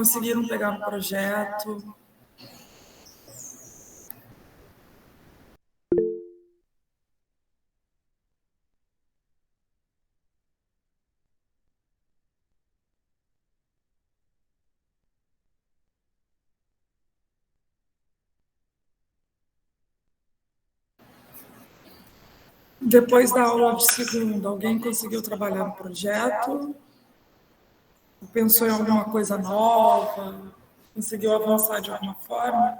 conseguiram pegar no projeto. Depois da aula de segunda, alguém conseguiu trabalhar no projeto? Pensou em alguma coisa nova? Conseguiu avançar de alguma forma?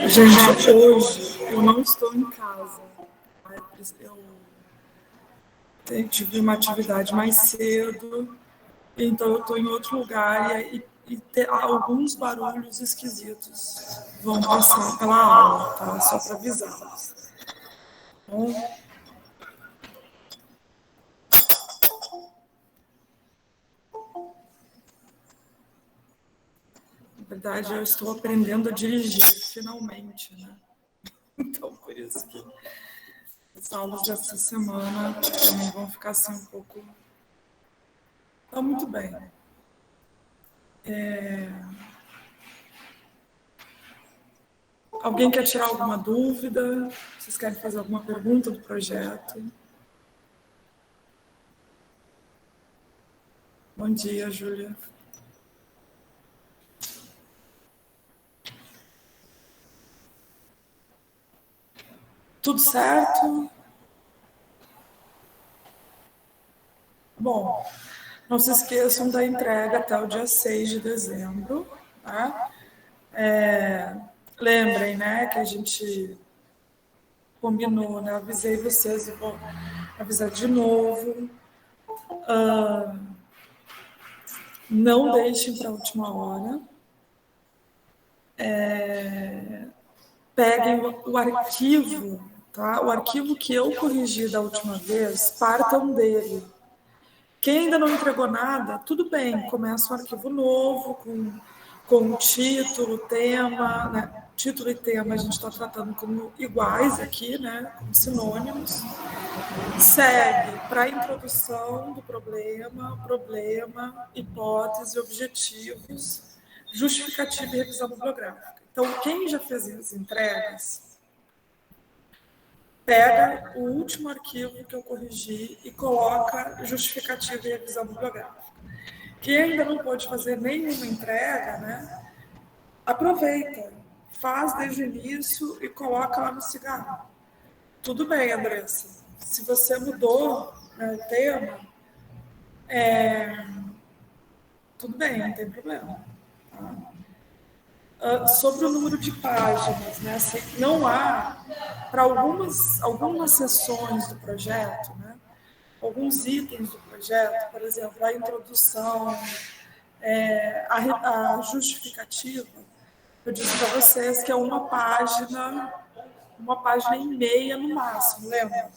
Gente, hoje eu não estou em casa. Eu tive uma atividade mais cedo, então eu estou em outro lugar e alguns barulhos esquisitos vão passar pela aula, tá? Só para avisá-los. Bom, na verdade, eu estou aprendendo a dirigir, finalmente, né? Então, por isso que as aulas dessa semana também vão ficar assim um pouco... Tá muito bem. Alguém quer tirar alguma dúvida? Vocês querem fazer alguma pergunta do projeto? Bom dia, Júlia. Tudo certo? Bom, não se esqueçam da entrega até o dia 6 de dezembro, tá? Lembrem, né, que a gente combinou, né? Eu avisei vocês, eu vou avisar de novo. Não deixem para a última hora. Peguem o arquivo, tá? O arquivo que eu corrigi da última vez, partam dele. Quem ainda não entregou nada, tudo bem, começa um arquivo novo, com título, tema, né? Título e tema a gente está tratando como iguais aqui, né? Como sinônimos. Segue para a introdução do problema, hipótese, objetivos, justificativa e revisão bibliográfica. Então, quem já fez as entregas, pega o último arquivo que eu corrigi e coloca justificativa e revisão bibliográfica. Quem ainda não pode fazer nenhuma entrega, né, aproveita, faz desde o início e coloca lá no cigarro. Tudo bem, Andressa. Se você mudou, né, o tema, tudo bem, não tem problema. Sobre o número de páginas, né, assim, não há, para algumas sessões do projeto, né, alguns itens do projeto, por exemplo, a introdução, a justificativa, eu disse para vocês que é uma página e meia no máximo, lembra?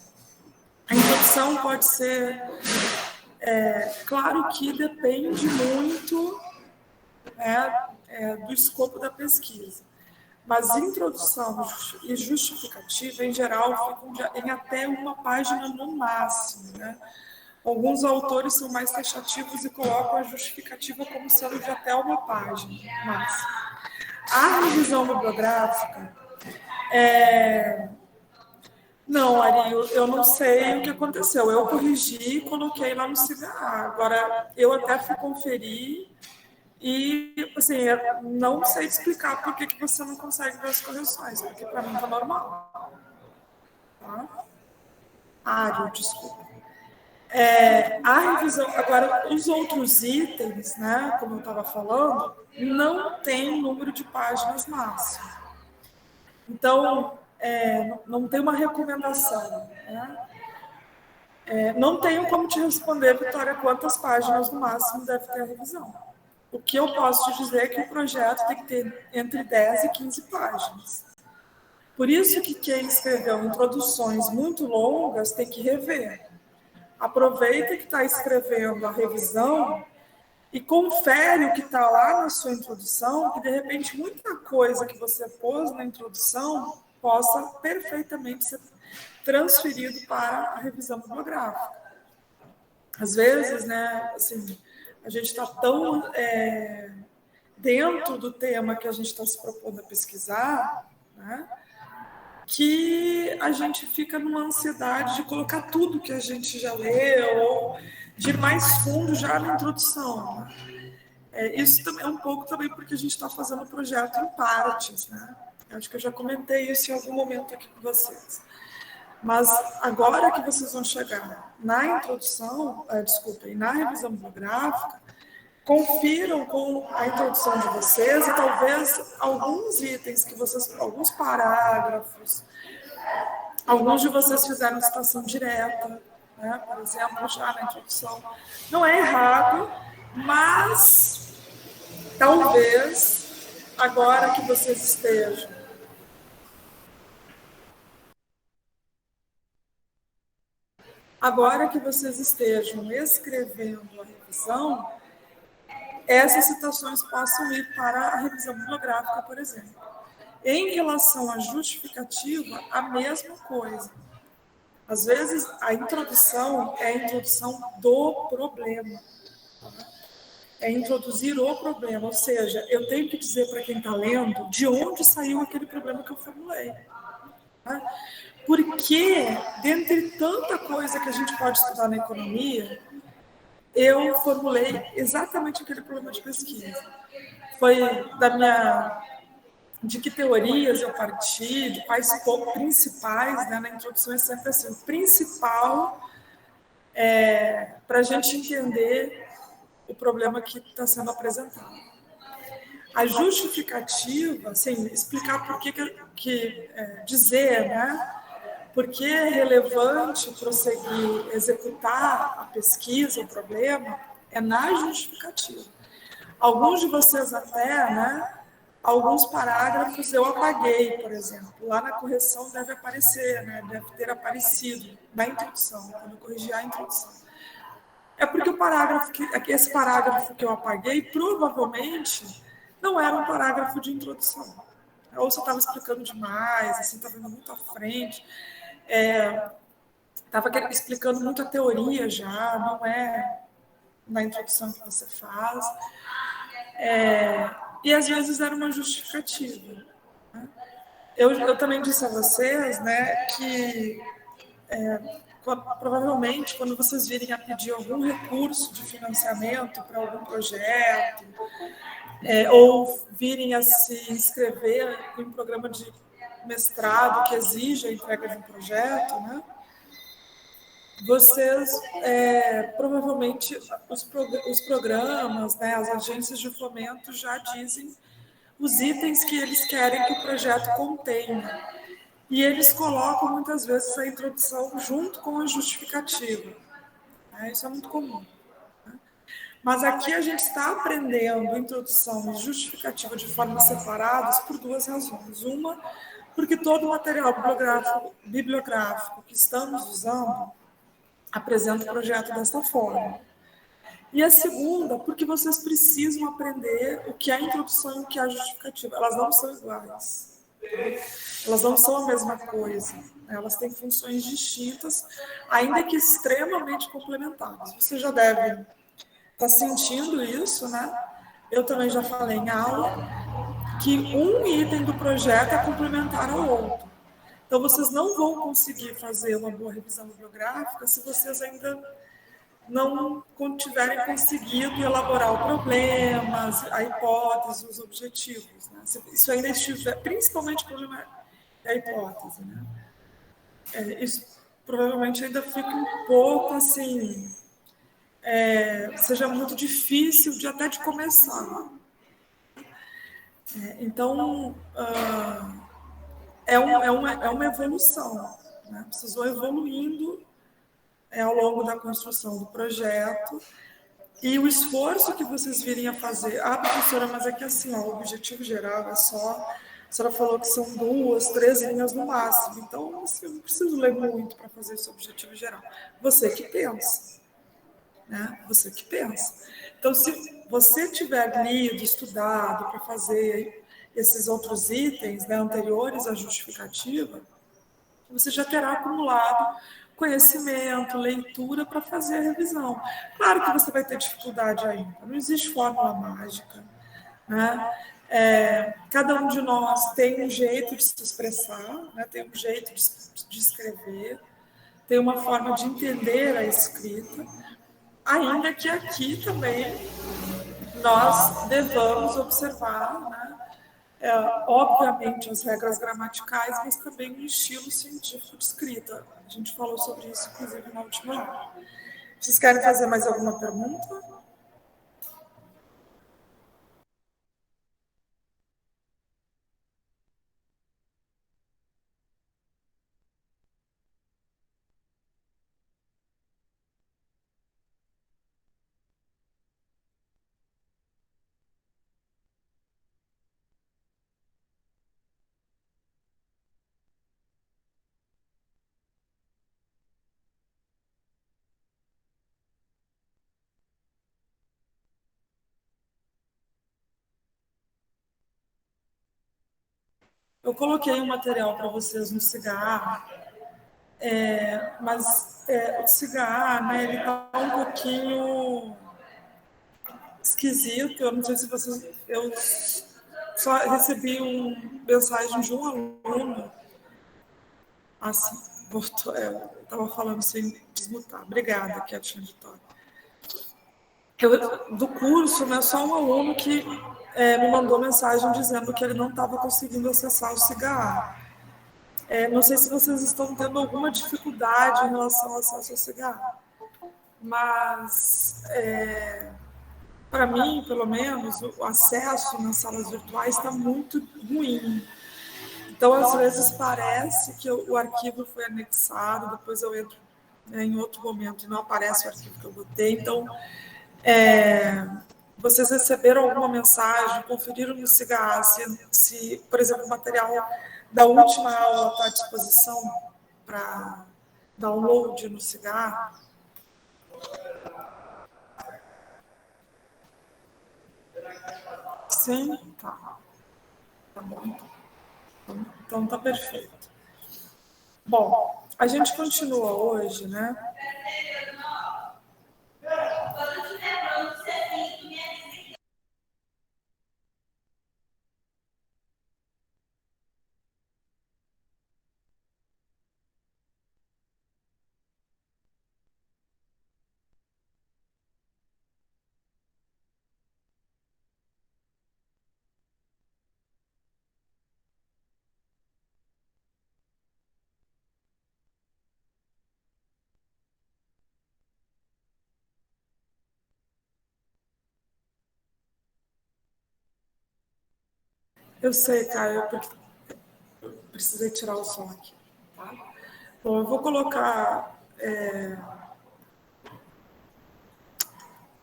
A introdução pode ser, claro que depende muito, né, do escopo da pesquisa, mas introdução e justificativa, em geral, ficam em até uma página no máximo, né? Alguns autores são mais taxativos e colocam a justificativa como sendo de até uma página. Mas a revisão bibliográfica, não, Ari, eu não sei o que aconteceu. Eu corrigi e coloquei lá no CIVA. Agora, eu até fui conferir e, assim, eu não sei te explicar por que você não consegue ver as correções, porque para mim está normal. Tá? Ari, desculpa. A revisão, agora, os outros itens, né, como eu estava falando, não tem número de páginas máximo. Então, não tem uma recomendação. Né? Não tenho como te responder, Vitória, quantas páginas no máximo deve ter a revisão. O que eu posso te dizer é que o projeto tem que ter entre 10 e 15 páginas. Por isso que quem escreveu introduções muito longas tem que rever. aproveita que está escrevendo a revisão e confere o que está lá na sua introdução, que de repente muita coisa que você pôs na introdução possa perfeitamente ser transferido para a revisão bibliográfica. Às vezes, né, assim, a gente está tão dentro do tema que a gente está se propondo a pesquisar, né, que a gente fica numa ansiedade de colocar tudo que a gente já leu ou de ir mais fundo já na introdução. Né? Isso também é um pouco também porque a gente está fazendo o projeto em partes. Né? Eu acho que eu já comentei isso em algum momento aqui com vocês. Mas agora que vocês vão chegar na introdução, desculpem, na revisão bibliográfica, confiram com a introdução de vocês e talvez alguns itens que vocês, alguns parágrafos, alguns de vocês fizeram citação direta, né? Por exemplo, já na introdução. Não é errado, mas talvez agora que vocês estejam escrevendo a revisão, essas citações possam ir para a revisão bibliográfica, por exemplo. Em relação à justificativa, a mesma coisa. Às vezes, a introdução é a introdução do problema. É introduzir o problema, ou seja, eu tenho que dizer para quem está lendo de onde saiu aquele problema que eu formulei. Porque, dentre tanta coisa que a gente pode estudar na economia, eu formulei exatamente aquele problema de pesquisa. Foi de que teorias eu parti, de quais pontos principais, né? Na introdução é sempre assim, o principal para a gente entender o problema que está sendo apresentado. A justificativa, assim, explicar por que dizer, né? Por que é relevante prosseguir, executar a pesquisa, o problema, é na justificativa. Alguns de vocês até, né? Alguns parágrafos eu apaguei, por exemplo. Lá na correção deve aparecer, né? Deve ter aparecido na introdução, quando eu corrigi a introdução. É porque esse parágrafo que eu apaguei, provavelmente, não era um parágrafo de introdução. Ou você estava explicando demais, assim, estava indo muito à frente. Estava explicando muito a teoria já, não é na introdução que você faz. E às vezes era uma justificativa. Né? Eu também disse a vocês, né, que provavelmente quando vocês virem a pedir algum recurso de financiamento para algum projeto, ou virem a se inscrever em um programa de mestrado que exige a entrega de um projeto, né? Vocês, provavelmente, os programas, né, as agências de fomento já dizem os itens que eles querem que o projeto contenha. E eles colocam, muitas vezes, a introdução junto com a justificativa. Isso é muito comum. Mas aqui a gente está aprendendo introdução e justificativa de forma separadas por duas razões. Uma, porque todo o material bibliográfico que estamos usando apresenta o projeto dessa forma. E a segunda, porque vocês precisam aprender o que é a introdução e o que é a justificativa. Elas não são iguais. Elas não são a mesma coisa. Elas têm funções distintas, ainda que extremamente complementares. Você já deve estar sentindo isso, né? Eu também já falei em aula que um item do projeto é complementar ao outro. Então, vocês não vão conseguir fazer uma boa revisão bibliográfica se vocês ainda não tiverem conseguido elaborar o problema, a hipótese, os objetivos. Né? Se isso ainda estiver, principalmente o problema é a hipótese. Né? Isso provavelmente ainda fica um pouco assim, seja muito difícil até de começar. Então, é uma evolução. Né? Vocês vão evoluindo ao longo da construção do projeto e o esforço que vocês virem a fazer. Professora, mas é que assim, o objetivo geral é só A senhora falou que são 2, 3 linhas no máximo. Então, assim, eu não preciso ler muito para fazer esse objetivo geral. Você que pensa, né? Você que pensa. Então, se você tiver lido, estudado para fazer esses outros itens, né, anteriores à justificativa, você já terá acumulado conhecimento, leitura para fazer a revisão. Claro que você vai ter dificuldade ainda, não existe fórmula mágica, né? Cada um de nós tem um jeito de se expressar, né? Tem um jeito de escrever, tem uma forma de entender a escrita, ainda que aqui também nós devamos observar, né? Obviamente, as regras gramaticais, mas também o estilo científico de escrita. A gente falou sobre isso, inclusive, na última aula. Vocês querem fazer mais alguma pergunta? Eu coloquei um material para vocês no cigarro, mas o cigarro, né, ele está um pouquinho esquisito. Eu não sei se vocês. Eu só recebi uma mensagem de um aluno. Assim, voltou, eu estava falando sem desmutar. Obrigada, Ketinha Vitória. Do curso, né, só um aluno que me mandou mensagem dizendo que ele não estava conseguindo acessar o cigarro. Não sei se vocês estão tendo alguma dificuldade em relação ao acesso ao cigarro, mas para mim, pelo menos, o acesso nas salas virtuais está muito ruim. Então, às vezes, parece que o arquivo foi anexado, depois eu entro, né, em outro momento e não aparece o arquivo que eu botei. Então, vocês receberam alguma mensagem, conferiram no cigarro se, por exemplo, o material da última aula está à disposição para download no cigarro? Sim? Tá. Tá bom. Então tá perfeito. Bom, a gente continua hoje, né? Eu sei, cara, eu precisei tirar o som aqui. Tá? Bom, eu vou colocar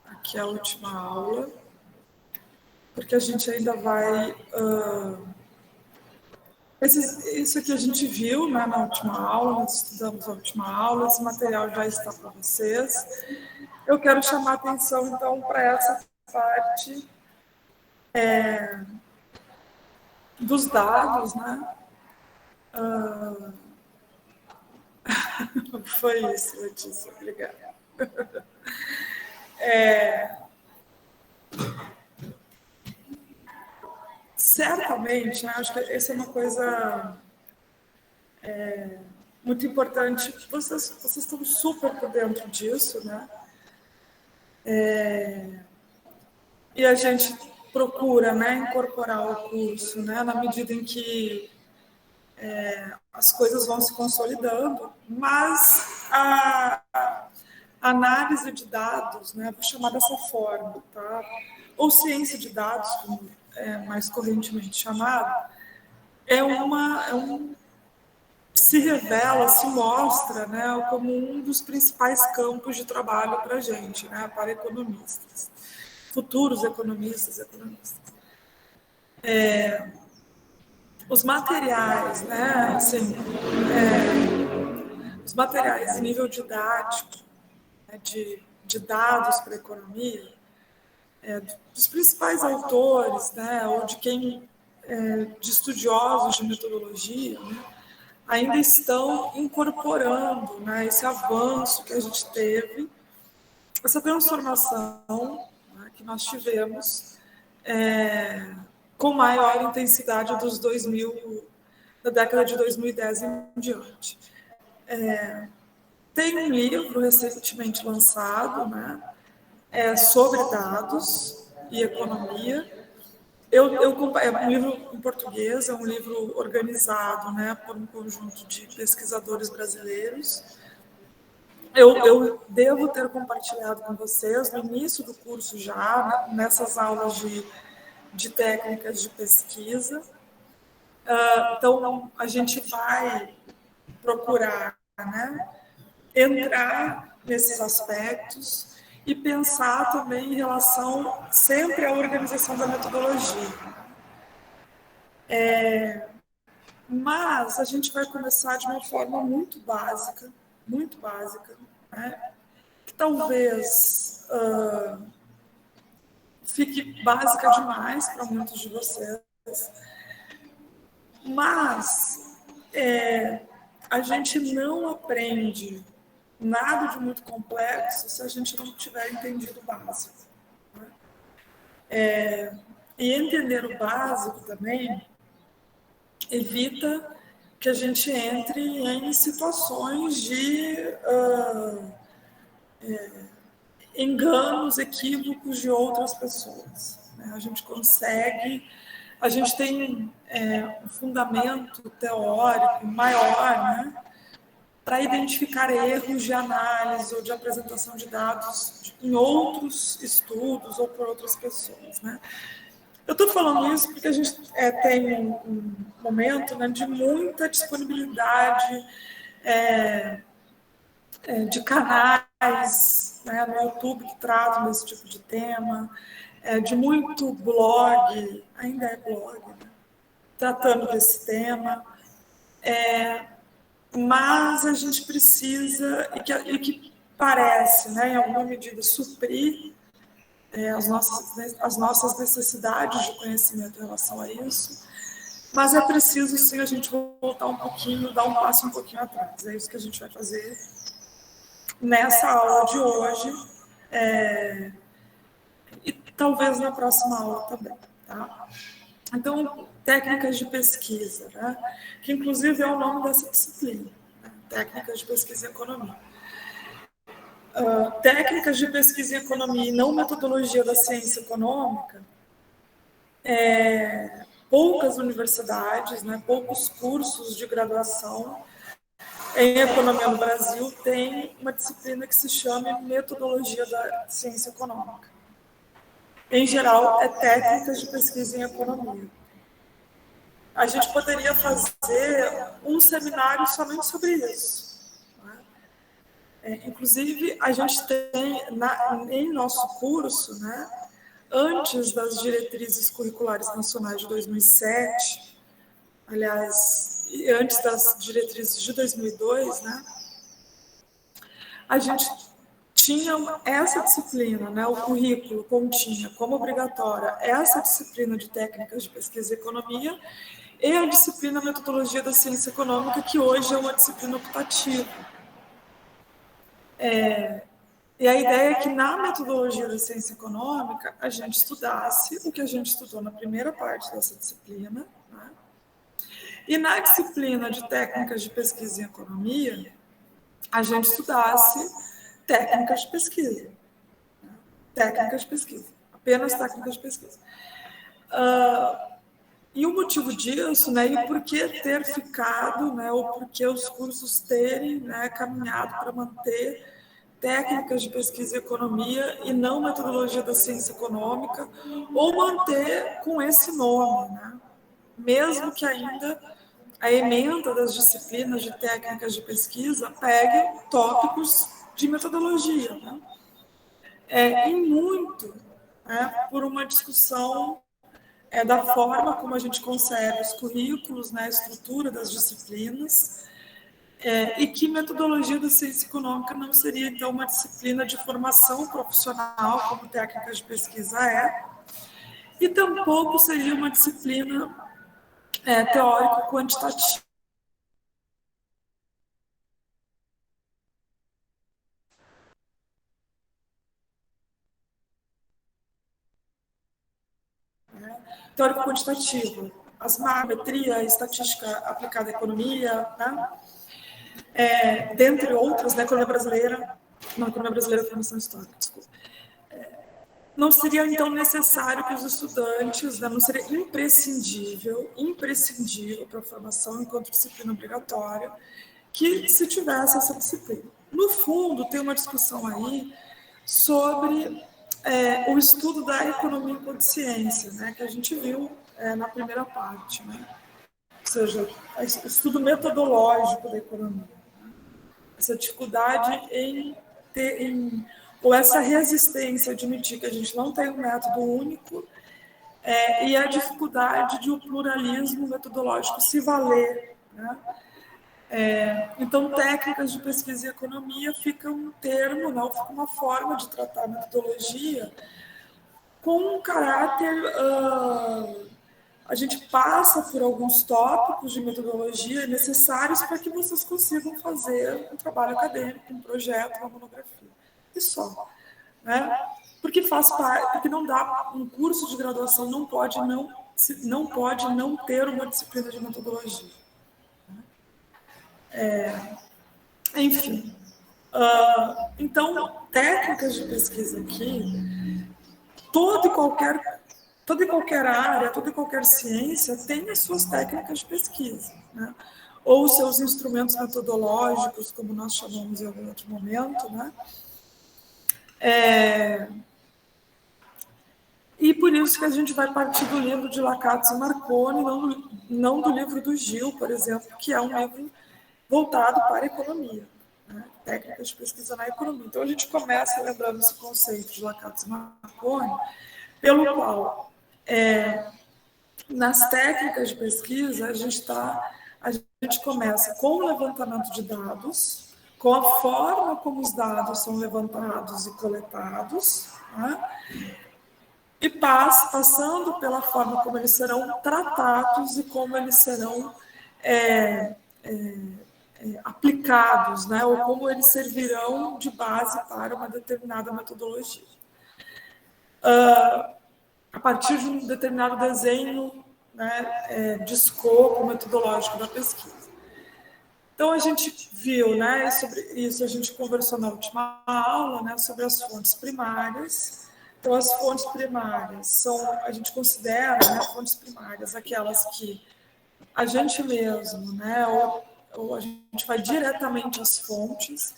aqui a última aula, porque a gente ainda vai. Isso aqui a gente viu, né, na última aula, nós estudamos a última aula, esse material já está para vocês. Eu quero chamar a atenção, então, para essa parte dos dados, né? Foi isso, Letícia, obrigada. Certamente, né, acho que essa é uma coisa muito importante. Vocês estão super por dentro disso, né? E a gente procura, né, incorporar o curso, né, na medida em que as coisas vão se consolidando, mas a análise de dados, né, vou chamar dessa forma, tá? Ou ciência de dados, como é mais correntemente chamado, se revela, se mostra, né, como um dos principais campos de trabalho para a gente, né, para economistas, futuros economistas. os materiais, né? Assim, os materiais em nível didático, né, de dados para a economia, dos principais autores, né, ou de quem, de estudiosos de metodologia, né, ainda estão incorporando, né, esse avanço que a gente teve, essa transformação, né, que nós tivemos com maior intensidade dos 2000, da década de 2010 em diante. Tem um livro recentemente lançado, né, sobre dados e economia. É um livro em português, é um livro organizado, né, por um conjunto de pesquisadores brasileiros. Eu devo ter compartilhado com vocês no início do curso já, nessas aulas de técnicas de pesquisa. Então, a gente vai procurar, né, entrar nesses aspectos e pensar também em relação sempre à organização da metodologia. Mas a gente vai começar de uma forma muito básica, né, que talvez fique básica demais para muitos de vocês, mas a gente não aprende nada de muito complexo se a gente não tiver entendido o básico. E entender o básico também evita que a gente entre em situações de enganos, equívocos de outras pessoas. A gente consegue, a gente tem um fundamento teórico maior, né, para identificar erros de análise ou de apresentação de dados em outros estudos ou por outras pessoas, né? Eu estou falando isso porque a gente tem um momento, né, de muita disponibilidade de canais, né, no YouTube que tratam desse tipo de tema, de muito blog, ainda é blog, né, tratando desse tema. Mas a gente precisa, e que parece, né, em alguma medida, suprir as nossas necessidades de conhecimento em relação a isso, mas é preciso, sim, a gente voltar um pouquinho, dar um passo um pouquinho atrás. É isso que a gente vai fazer nessa aula de hoje, e talvez na próxima aula também, tá? Então, técnicas de pesquisa, né, que inclusive é o nome dessa disciplina, né? Técnicas de pesquisa em economia. Técnicas de pesquisa em economia e não metodologia da ciência econômica, poucas universidades, né, poucos cursos de graduação em economia no Brasil têm uma disciplina que se chama metodologia da ciência econômica. Em geral, é técnicas de pesquisa em economia. A gente poderia fazer um seminário somente sobre isso. Inclusive, a gente tem em nosso curso, né, antes das diretrizes curriculares nacionais de 2007, aliás, antes das diretrizes de 2002, né, a gente tinha essa disciplina, né, o currículo continha como obrigatória essa disciplina de técnicas de pesquisa e economia e a disciplina metodologia da ciência econômica, que hoje é uma disciplina optativa. E a ideia é que na metodologia da ciência econômica a gente estudasse o que a gente estudou na primeira parte dessa disciplina, né? E na disciplina de técnicas de pesquisa em economia a gente estudasse técnicas de pesquisa. Técnicas de pesquisa. Apenas técnicas de pesquisa. E o motivo disso, né, e por que ter ficado, né, ou por que os cursos terem, né, caminhado para manter técnicas de pesquisa e economia e não metodologia da ciência econômica, ou manter com esse nome, né? Mesmo que ainda a ementa das disciplinas de técnicas de pesquisa pegue tópicos de metodologia, né? E muito, né, por uma discussão da forma como a gente concebe os currículos, né, a estrutura das disciplinas, e que metodologia da ciência econômica não seria, então, uma disciplina de formação profissional, como técnicas de pesquisa e tampouco seria uma disciplina teórico-quantitativa. Teórico-quantitativo, as maiometria, a estatística aplicada à economia, né? Dentre outras, na economia brasileira, não, economia brasileira é formação histórica, desculpa. Não seria, então, necessário que os estudantes, né, não seria imprescindível para a formação enquanto disciplina obrigatória, que se tivesse essa disciplina. No fundo, tem uma discussão aí sobre o estudo da economia enquanto ciência, né, que a gente viu na primeira parte, né? Ou seja, o estudo metodológico da economia. Essa dificuldade ou essa resistência a admitir que a gente não tem um método único e a dificuldade de o pluralismo metodológico se valer, né? Então, técnicas de pesquisa em economia fica um termo, não fica uma forma de tratar a metodologia com um caráter. A gente passa por alguns tópicos de metodologia necessários para que vocês consigam fazer um trabalho acadêmico, um projeto, uma monografia. E só. Né? Porque faz parte, porque não dá, um curso de graduação não pode não ter uma disciplina de metodologia. Enfim. Então, técnicas de pesquisa aqui, toda e qualquer área, toda e qualquer ciência tem as suas técnicas de pesquisa, né? Ou os seus instrumentos metodológicos, como nós chamamos em algum outro momento, né? E por isso que a gente vai partir do livro de Lacazzi e Marconi, não do livro do Gil, por exemplo, que é um livro voltado para a economia, né? Técnicas de pesquisa na economia. Então a gente começa lembrando esse conceito de Lacazzi e Marconi, pelo qual nas técnicas de pesquisa a gente começa com o levantamento de dados, com a forma como os dados são levantados e coletados, né? E passando pela forma como eles serão tratados e como eles serão aplicados, né? Ou como eles servirão de base para uma determinada metodologia. A partir de um determinado desenho, né, de escopo metodológico da pesquisa. Então, a gente viu, né, sobre isso a gente conversou na última aula, né, sobre as fontes primárias. Então, as fontes primárias a gente considera, né, fontes primárias aquelas que a gente mesmo, né, ou a gente vai diretamente às fontes.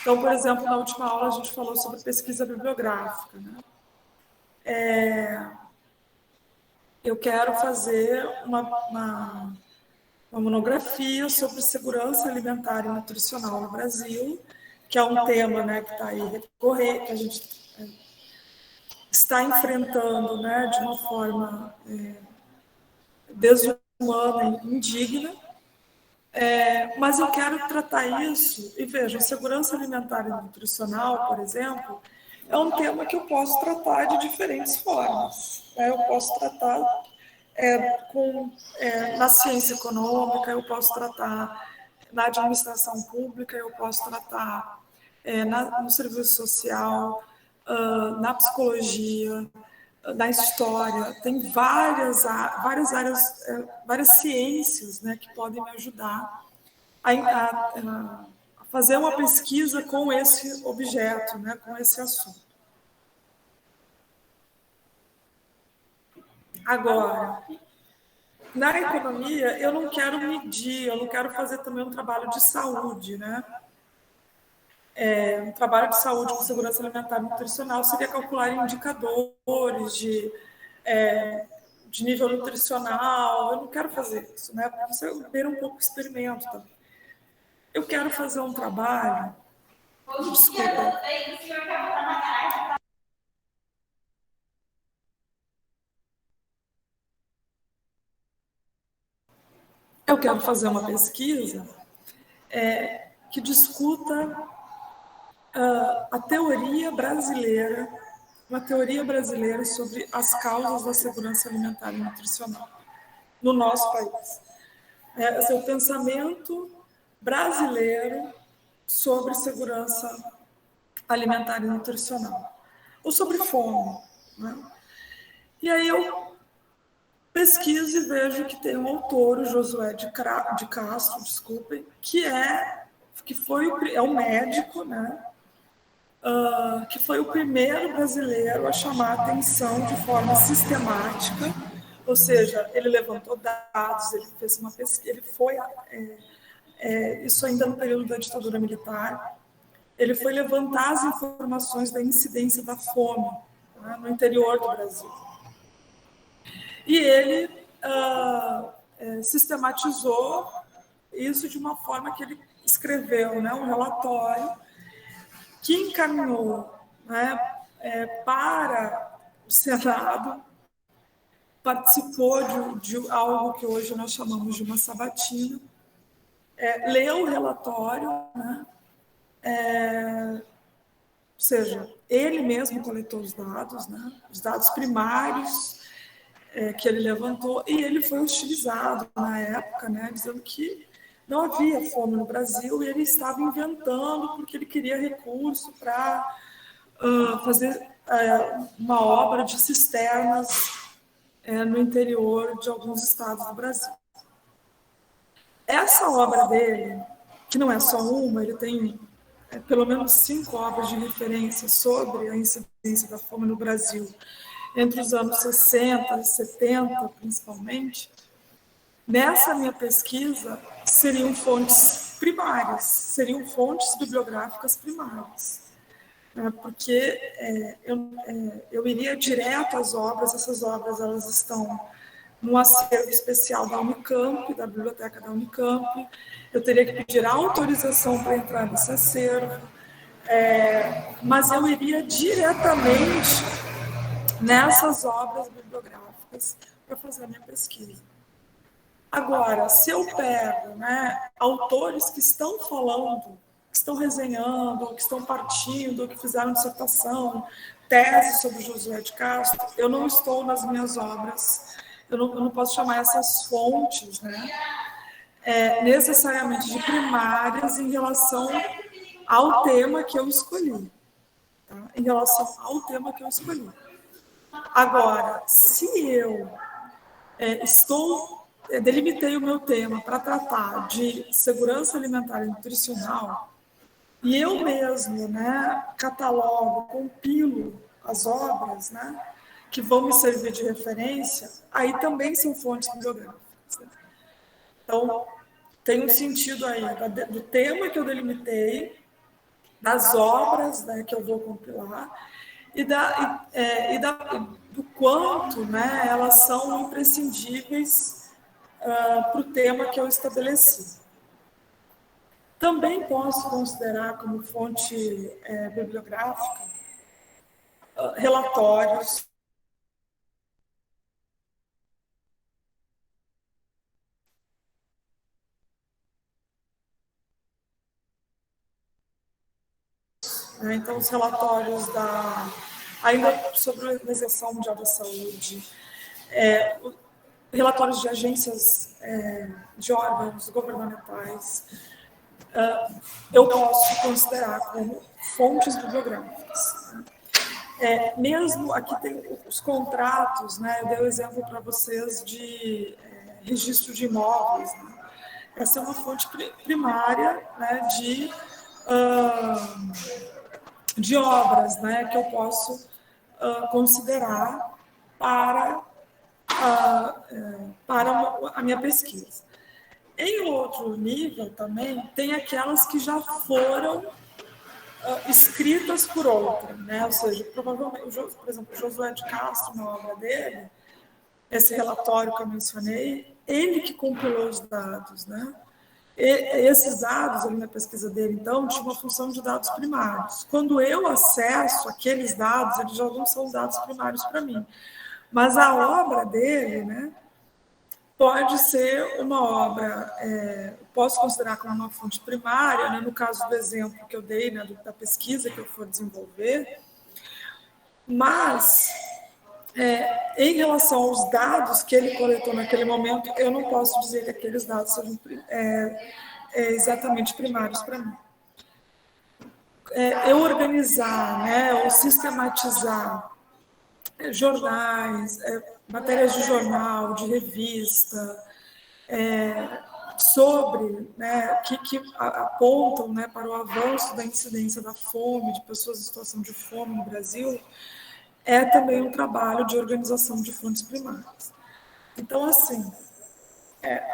Então, por exemplo, na última aula a gente falou sobre pesquisa bibliográfica, né? Eu quero fazer uma monografia sobre segurança alimentar e nutricional no Brasil, que é um tema, né, que está aí recorrente, que a gente está enfrentando, né, de uma forma desumana e indigna. Mas eu quero tratar isso, e veja, segurança alimentar e nutricional, por exemplo, é um tema que eu posso tratar de diferentes formas. Né? Eu posso tratar na ciência econômica, eu posso tratar na administração pública, eu posso tratar no serviço social, na psicologia, na história. Tem várias áreas, várias ciências, né, que podem me ajudar a fazer uma pesquisa com esse objeto, né, com esse assunto. Agora, na economia, eu não quero medir, eu não quero fazer também um trabalho de saúde, né? Um trabalho de saúde com segurança alimentar e nutricional seria calcular indicadores de nível nutricional. Eu não quero fazer isso, né? Porque isso é um pouco experimento também. Eu quero fazer um trabalho. Desculpa. eu quero fazer uma pesquisa que discuta a teoria brasileira, uma teoria brasileira sobre as causas da segurança alimentar e nutricional no nosso país. Esse é o pensamento brasileiro sobre segurança alimentar e nutricional, ou sobre fome, né? E aí eu pesquiso e vejo que tem um autor, o Josué de Castro, desculpem, é um médico, né? Que foi o primeiro brasileiro a chamar a atenção de forma sistemática, ou seja, ele levantou dados, ele fez uma pesquisa, ele foi, isso ainda no período da ditadura militar, ele foi levantar as informações da incidência da fome, né, no interior do Brasil. E ele sistematizou isso de uma forma que ele escreveu, né, um relatório que encaminhou, né, para o Senado, participou de algo que hoje nós chamamos de uma sabatina, leu o relatório, né, ou seja, ele mesmo coletou os dados, né, os dados primários que ele levantou, e ele foi hostilizado na época, né, dizendo que não havia fome no Brasil e ele estava inventando porque ele queria recurso para fazer uma obra de cisternas no interior de alguns estados do Brasil. Essa obra dele, que não é só uma, ele tem pelo menos 5 obras de referência sobre a incidência da fome no Brasil, entre os anos 60 e 70, principalmente. Nessa minha pesquisa, seriam fontes primárias, seriam fontes bibliográficas primárias, né? Porque eu iria direto às obras, essas obras elas estão no acervo especial da Unicamp, da biblioteca da Unicamp, eu teria que pedir autorização para entrar nesse acervo, mas eu iria diretamente nessas obras bibliográficas para fazer a minha pesquisa. Agora, se eu pego, né, autores que estão falando, que estão resenhando, que estão partindo, que fizeram dissertação, tese sobre Josué de Castro, eu não estou nas minhas obras, eu não posso chamar essas fontes, né, necessariamente de primárias em relação ao tema que eu escolhi. Tá? Em relação ao tema que eu escolhi. Agora, se eu delimitei o meu tema para tratar de segurança alimentar e nutricional, e eu mesmo, né, catalogo, compilo as obras, né, que vão me servir de referência, aí também são fontes bibliográficas. Né? Então, tem um sentido aí do tema que eu delimitei, das obras, né, que eu vou compilar, e do quanto, né, elas são imprescindíveis para o tema que eu estabeleci. Também posso considerar como fonte bibliográfica relatórios né, então os relatórios ainda sobre a Organização Mundial da Saúde, relatórios de agências, de órgãos governamentais, eu posso considerar como fontes bibliográficas. Mesmo aqui tem os contratos, né? Eu dei o exemplo para vocês de registro de imóveis. Né? Essa é uma fonte primária, né, de obras, né, que eu posso considerar para a minha pesquisa. Em outro nível também, tem aquelas que já foram escritas por outra, né? Ou seja, provavelmente, por exemplo, o Josué de Castro, na obra dele, esse relatório que eu mencionei, ele que compilou os dados, né? E esses dados, ali na pesquisa dele, então, tinha uma função de dados primários. Quando eu acesso aqueles dados, eles já não são dados primários para mim. Mas a obra dele, né, pode ser uma obra, posso considerar como uma fonte primária, né, no caso do exemplo que eu dei, né, da pesquisa que eu for desenvolver, mas em relação aos dados que ele coletou naquele momento, eu não posso dizer que aqueles dados sejam exatamente primários para mim. Eu organizar, né, ou sistematizar jornais, matérias de jornal, de revista, sobre, né, que apontam, né, para o avanço da incidência da fome, de pessoas em situação de fome no Brasil, é também um trabalho de organização de fontes primárias. Então, assim,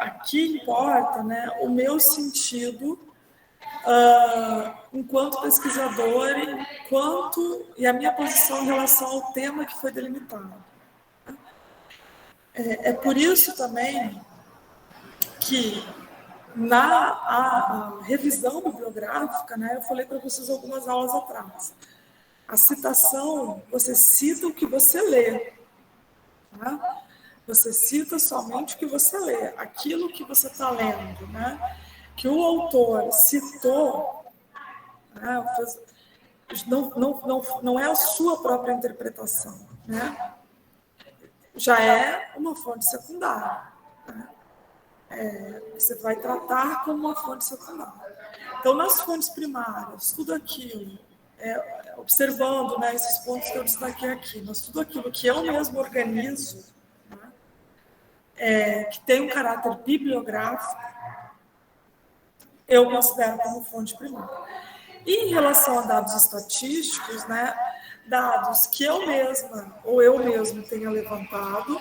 aqui importa, né, o meu sentido enquanto pesquisador e a minha posição em relação ao tema que foi delimitado. É por isso também que a revisão bibliográfica, né, eu falei para vocês algumas aulas atrás, a citação, você cita o que você lê, tá? Você cita somente o que você lê, aquilo que você está lendo, né? Que o autor citou, né? Não é a sua própria interpretação, né? Já é uma fonte secundária. Né? Você vai tratar como uma fonte secundária. Então, nas fontes primárias, tudo aquilo, observando, né, esses pontos que eu destaquei aqui, mas tudo aquilo que eu mesmo organizo, né, que tem um caráter bibliográfico, eu considero como fonte primária. E em relação a dados estatísticos, né, dados que eu mesma ou eu mesmo tenha levantado,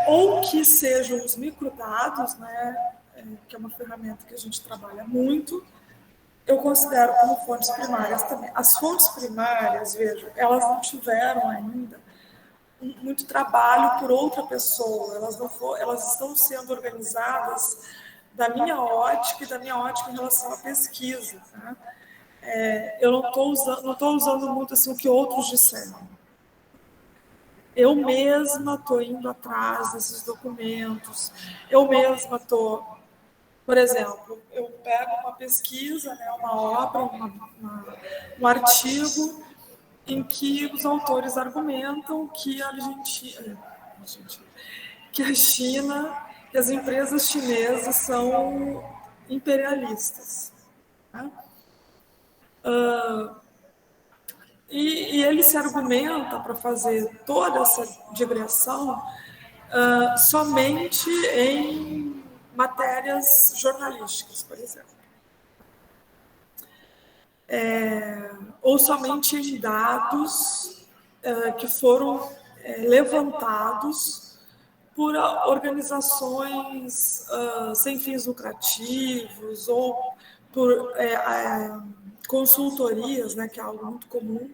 ou que sejam os microdados, né, que é uma ferramenta que a gente trabalha muito, eu considero como fontes primárias também. As fontes primárias, vejo, elas não tiveram ainda muito trabalho por outra pessoa, elas estão sendo organizadas da minha ótica e da minha ótica em relação à pesquisa. Tá? Eu não estou usando muito assim, o que outros disseram. Eu mesma estou indo atrás desses documentos, eu mesma estou, por exemplo, eu pego uma pesquisa, né, uma obra, um artigo em que os autores argumentam que que a China, que as empresas chinesas são imperialistas. Né? E ele se argumenta para fazer toda essa digressão somente em matérias jornalísticas, por exemplo. Ou somente em dados que foram levantados por organizações sem fins lucrativos ou por consultorias, né, que é algo muito comum.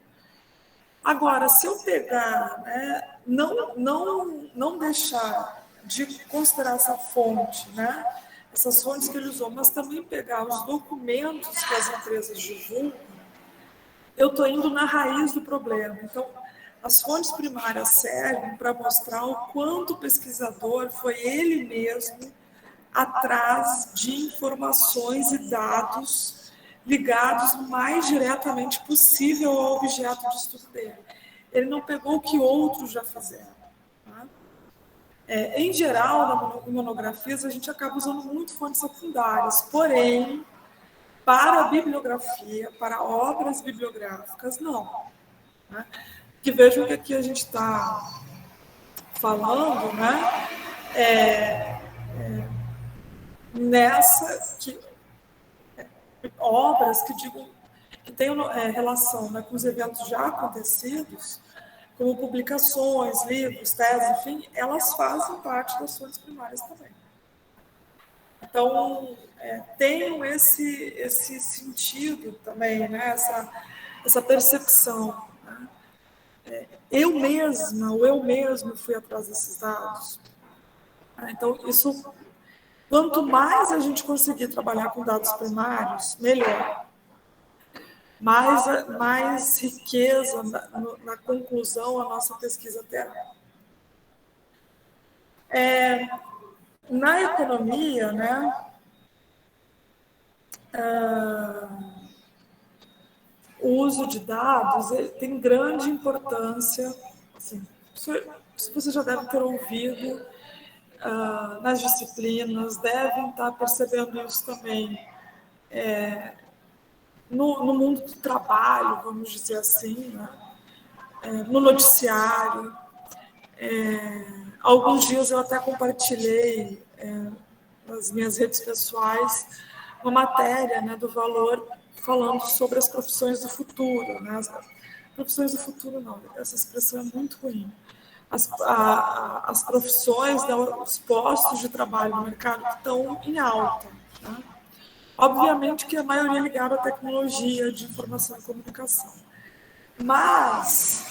Agora, se eu pegar, né, não deixar de considerar essa fonte, né, essas fontes que ele usou, mas também pegar os documentos que as empresas divulgam, eu estou indo na raiz do problema. Então, as fontes primárias servem para mostrar o quanto o pesquisador foi ele mesmo atrás de informações e dados ligados o mais diretamente possível ao objeto de estudo dele. Ele não pegou o que outros já fizeram. Tá? Em geral, na monografias, a gente acaba usando muito fontes secundárias, porém, para a bibliografia, para obras bibliográficas, não. Né? Que vejam que aqui a gente está falando, né? Obras que digam que tenham relação, né, com os eventos já acontecidos, como publicações, livros, teses, enfim, elas fazem parte das fontes primárias também. Então, tenham esse sentido também, né, essa percepção. Né? Eu mesma, ou eu mesmo fui atrás desses dados. Então, isso, quanto mais a gente conseguir trabalhar com dados primários, melhor. Mais riqueza na conclusão a nossa pesquisa terá. Na economia, né, o uso de dados tem grande importância. Assim, se você já deve ter ouvido nas disciplinas, devem estar percebendo isso também no mundo do trabalho, vamos dizer assim, né? No noticiário. Alguns dias eu até compartilhei nas minhas redes pessoais uma matéria, né, do Valor falando sobre as profissões do futuro. Né? As profissões do futuro, não, essa expressão é muito ruim. As profissões, né, os postos de trabalho no mercado que estão em alta. Né? Obviamente que a maioria é ligada à tecnologia de informação e comunicação. Mas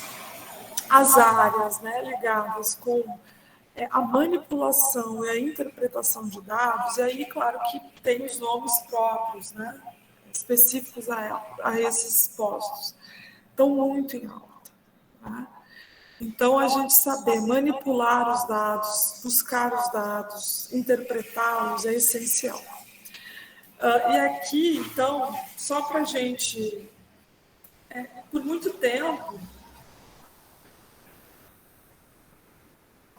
as áreas, né, ligadas com a manipulação e a interpretação de dados, e aí, claro, que tem os nomes próprios, né, específicos a esses postos, estão muito em alta. Né? Então, a gente saber manipular os dados, buscar os dados, interpretá-los é essencial. E aqui, então, só para a gente, por muito tempo,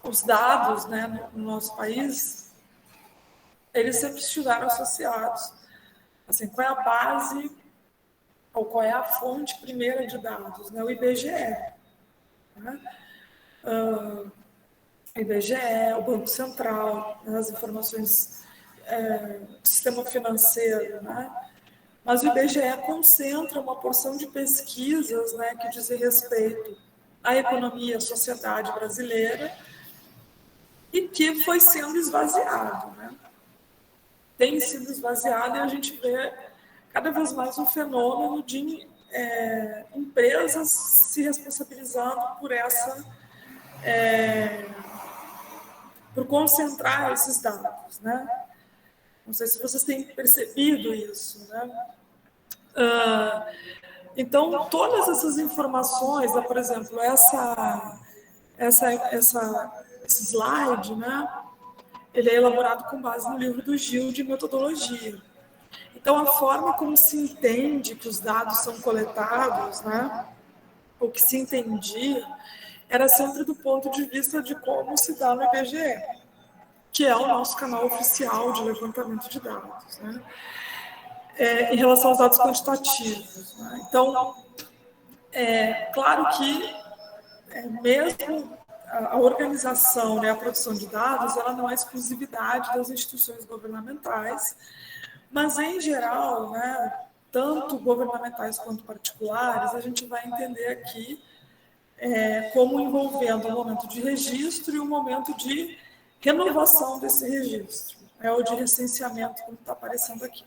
os dados, né, no nosso país, eles sempre estiveram associados. Assim, qual é a base ou qual é a fonte primeira de dados? Né? O IBGE. Né? O IBGE, o Banco Central, né? As informações do sistema financeiro. Né? Mas o IBGE concentra uma porção de pesquisas, né, que dizem respeito à economia, à sociedade brasileira, e que foi sendo esvaziado. Né? Tem sido esvaziado e a gente vê cada vez mais um fenômeno de empresas se responsabilizando por concentrar esses dados, né? Não sei se vocês têm percebido isso, né? Então, todas essas informações, né, por exemplo, esse slide, né? Ele é elaborado com base no livro do Gil de metodologia. Então, a forma como se entende que os dados são coletados, né, ou que se entendia, era sempre do ponto de vista de como se dá no IBGE, que é o nosso canal oficial de levantamento de dados, né, em relação aos dados quantitativos. Né. Então, claro que mesmo a organização, né, a produção de dados, ela não é exclusividade das instituições governamentais, mas, em geral, né, tanto governamentais quanto particulares, a gente vai entender aqui como envolvendo um momento de registro e um momento de renovação desse registro, né, ou de recenseamento, como está aparecendo aqui.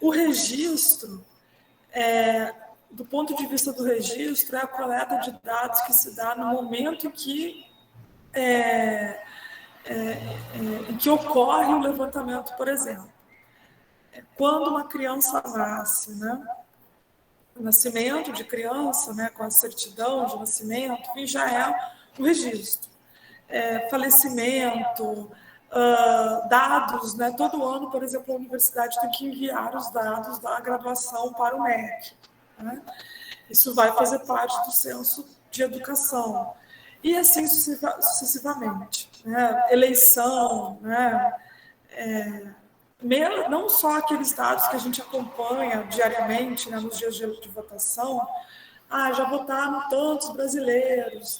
O registro, do ponto de vista do registro, é a coleta de dados que se dá no momento em que ocorre o levantamento, por exemplo. Quando uma criança nasce, né? O nascimento de criança, né, com a certidão de nascimento, e já é o registro. Falecimento, dados, né? Todo ano, por exemplo, a universidade tem que enviar os dados da graduação para o MEC. Né? Isso vai fazer parte do censo de educação. E assim sucessivamente. Né? Eleição, né? Não só aqueles dados que a gente acompanha diariamente, né, nos dias de votação, já votaram tantos brasileiros.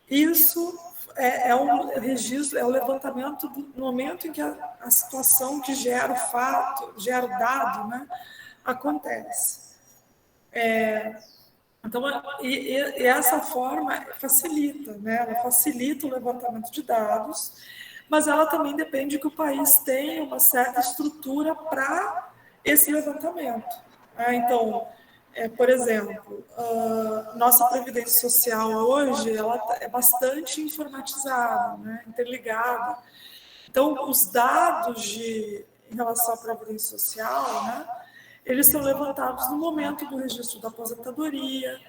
Isso é um registro, é o levantamento no momento em que a situação que gera o fato, gera o dado, né, acontece. Então, e essa forma facilita, né? Ela facilita o levantamento de dados, mas ela também depende que o país tenha uma certa estrutura para esse levantamento. Então, por exemplo, nossa Previdência Social hoje ela é bastante informatizada, né? Interligada. Então, os dados em relação à Previdência Social, né? Eles são levantados no momento do registro da aposentadoria,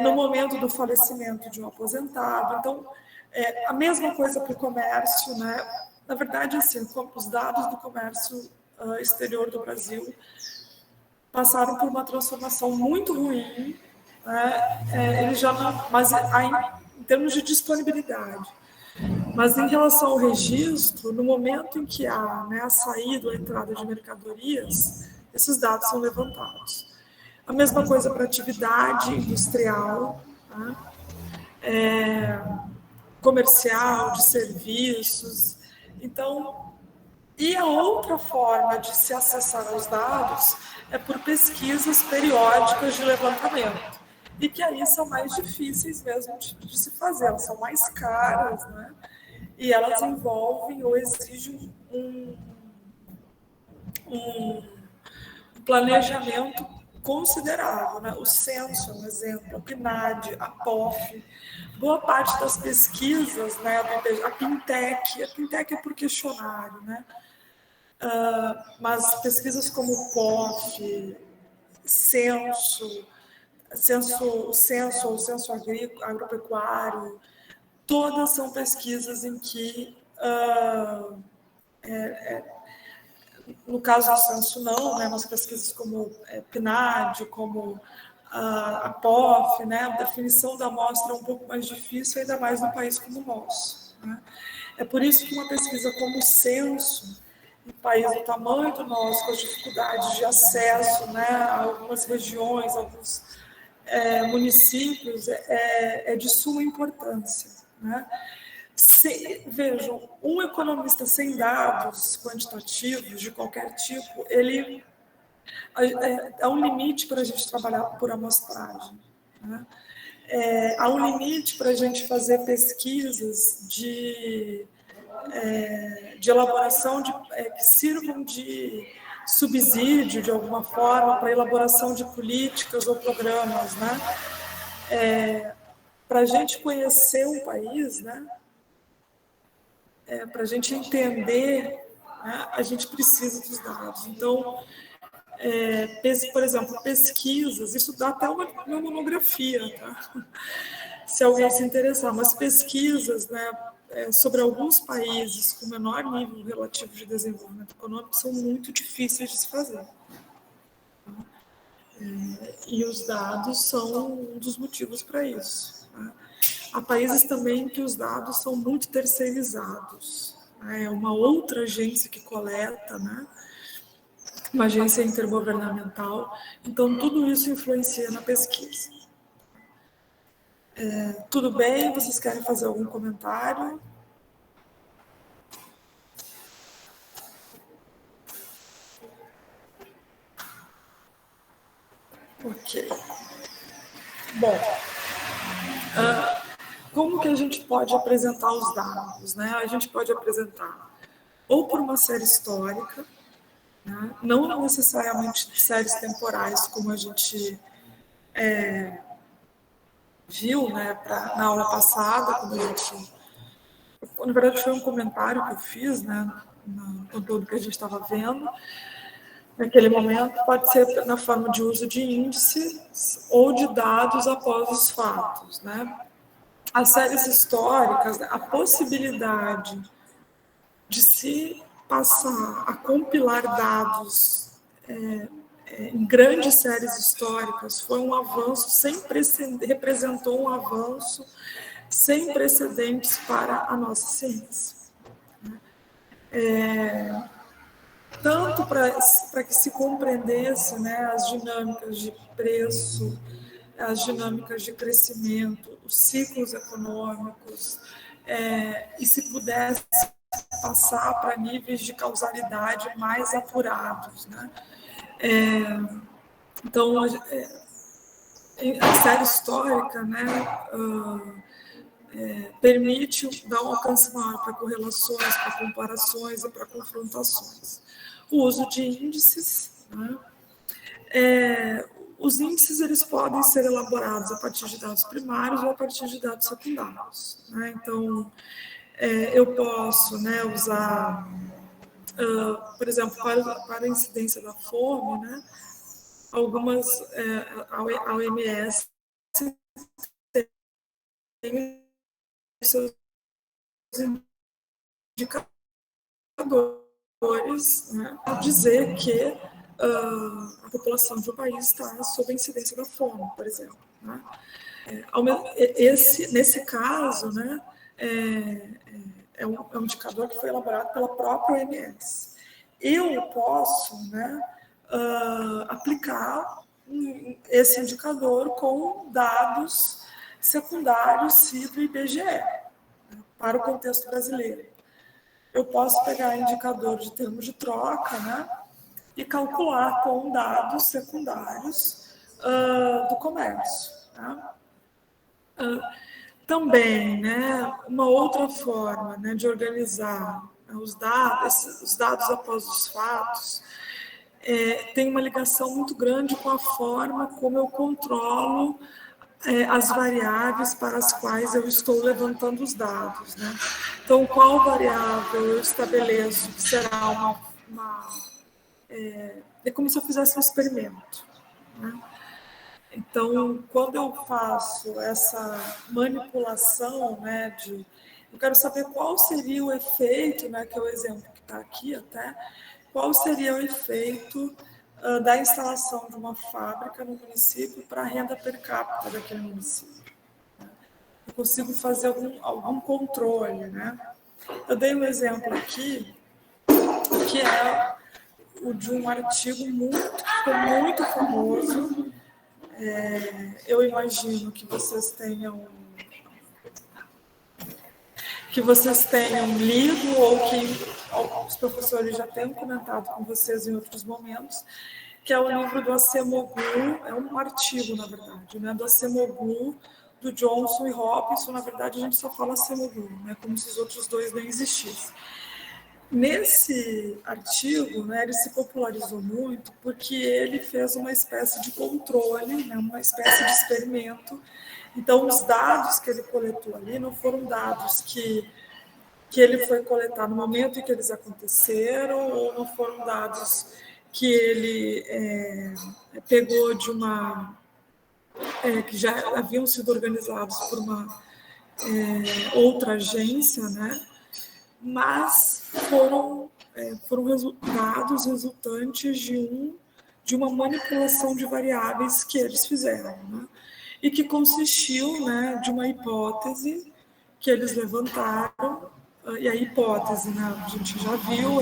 no momento do falecimento de um aposentado. Então, a mesma coisa para o comércio, né? na verdade, assim, os dados do comércio exterior do Brasil passaram por uma transformação muito ruim, né? Ele já não, mas em termos de disponibilidade. Mas em relação ao registro, no momento em que há, né, a saída ou a entrada de mercadorias, esses dados são levantados. A mesma coisa para atividade industrial, tá? Comercial, de serviços. Então, e a outra forma de se acessar aos dados é por pesquisas periódicas de levantamento. E que aí são mais difíceis mesmo de se fazer, elas são mais caras, né? E elas envolvem ou exigem um planejamento considerável, né? O censo é um exemplo, a PNAD, a POF, boa parte das pesquisas, né? A Pintec é por questionário, né? Mas pesquisas como POF, censo, o censo agropecuário, todas são pesquisas em que no caso do censo não, né, mas pesquisas como PNAD, como a POF, né, a definição da amostra é um pouco mais difícil, ainda mais num país como o nosso. Né? É por isso que uma pesquisa como o censo, em um país do tamanho do nosso, com as dificuldades de acesso, né, a algumas regiões, alguns municípios, é de suma importância. Né? Vejam, um economista sem dados quantitativos de qualquer tipo, ele há um limite para a gente trabalhar por amostragem. Né? Há um limite para a gente fazer pesquisas de elaboração que sirvam de subsídio, de alguma forma, para a elaboração de políticas ou programas. Né? Para a gente conhecer um país, né? Para a gente entender, né, a gente precisa dos dados. Então, por exemplo, pesquisas, isso dá até uma monografia, tá? Se alguém se interessar, mas pesquisas, né, sobre alguns países com menor nível relativo de desenvolvimento econômico são muito difíceis de se fazer. E os dados são um dos motivos para isso. Tá? Há países também que os dados são muito terceirizados. É uma outra agência que coleta, né? Uma agência intergovernamental. Então, tudo isso influencia na pesquisa. Tudo bem? Vocês querem fazer algum comentário? Ok. Bom, como que a gente pode apresentar os dados? Né? A gente pode apresentar ou por uma série histórica, né? Não necessariamente séries temporais, como a gente viu, né, na aula passada, quando a gente... Na verdade, foi um comentário que eu fiz, né, no conteúdo que a gente estava vendo. Naquele momento, pode ser na forma de uso de índices ou de dados após os fatos. Né? As séries históricas, a possibilidade de se passar a compilar dados em grandes séries históricas foi um avanço sem precedentes, representou um avanço sem precedentes para a nossa ciência. Tanto para que se compreendesse, né, as dinâmicas de preço, as dinâmicas de crescimento, os ciclos econômicos, e se pudesse passar para níveis de causalidade mais apurados. Né? Então, a série histórica, né, permite dar um alcance maior para correlações, para comparações e para confrontações. O uso de índices, né? Os índices eles podem ser elaborados a partir de dados primários ou a partir de dados secundários. Né? Então, eu posso, né, usar, por exemplo, para a incidência da fome, né, algumas, a OMS tem seus indicadores indicadores, né, para dizer que a população de um país está sob a incidência da fome, por exemplo. Né? Nesse caso, né, é um indicador que foi elaborado pela própria OMS. Eu posso, né, aplicar esse indicador com dados secundários CIDRO e IBGE, né, para o contexto brasileiro. Eu posso pegar indicador de termos de troca, né, e calcular com dados secundários do comércio. Né? Também, né, uma outra forma, né, de organizar os dados após os fatos, tem uma ligação muito grande com a forma como eu controlo as variáveis para as quais eu estou levantando os dados. Né? Então, qual variável eu estabeleço que será é como se eu fizesse um experimento. Né? Então, quando eu faço essa manipulação, né, eu quero saber qual seria o efeito, né, que é o exemplo que está aqui até, qual seria o efeito da instalação de uma fábrica no município para a renda per capita daquele município. Eu consigo fazer algum controle, né? Eu dei um exemplo aqui, que é o de um artigo muito famoso. Eu imagino que vocês tenham lido ou que os professores já tenham comentado com vocês em outros momentos, que é o livro do Acemoglu, é um artigo, na verdade, né, do Acemoglu, do Johnson e Hopkins. Na verdade, a gente só fala Acemoglu, né, como se os outros dois nem existissem. Nesse artigo, né, ele se popularizou muito porque ele fez uma espécie de controle, né, uma espécie de experimento. Então, os dados que ele coletou ali não foram dados que ele foi coletar no momento em que eles aconteceram, ou não foram dados que ele pegou de uma... que já haviam sido organizados por uma outra agência, né? Mas foram dados resultantes de uma manipulação de variáveis que eles fizeram, né? E que consistiu, né, de uma hipótese que eles levantaram, e a hipótese, né, a gente já viu,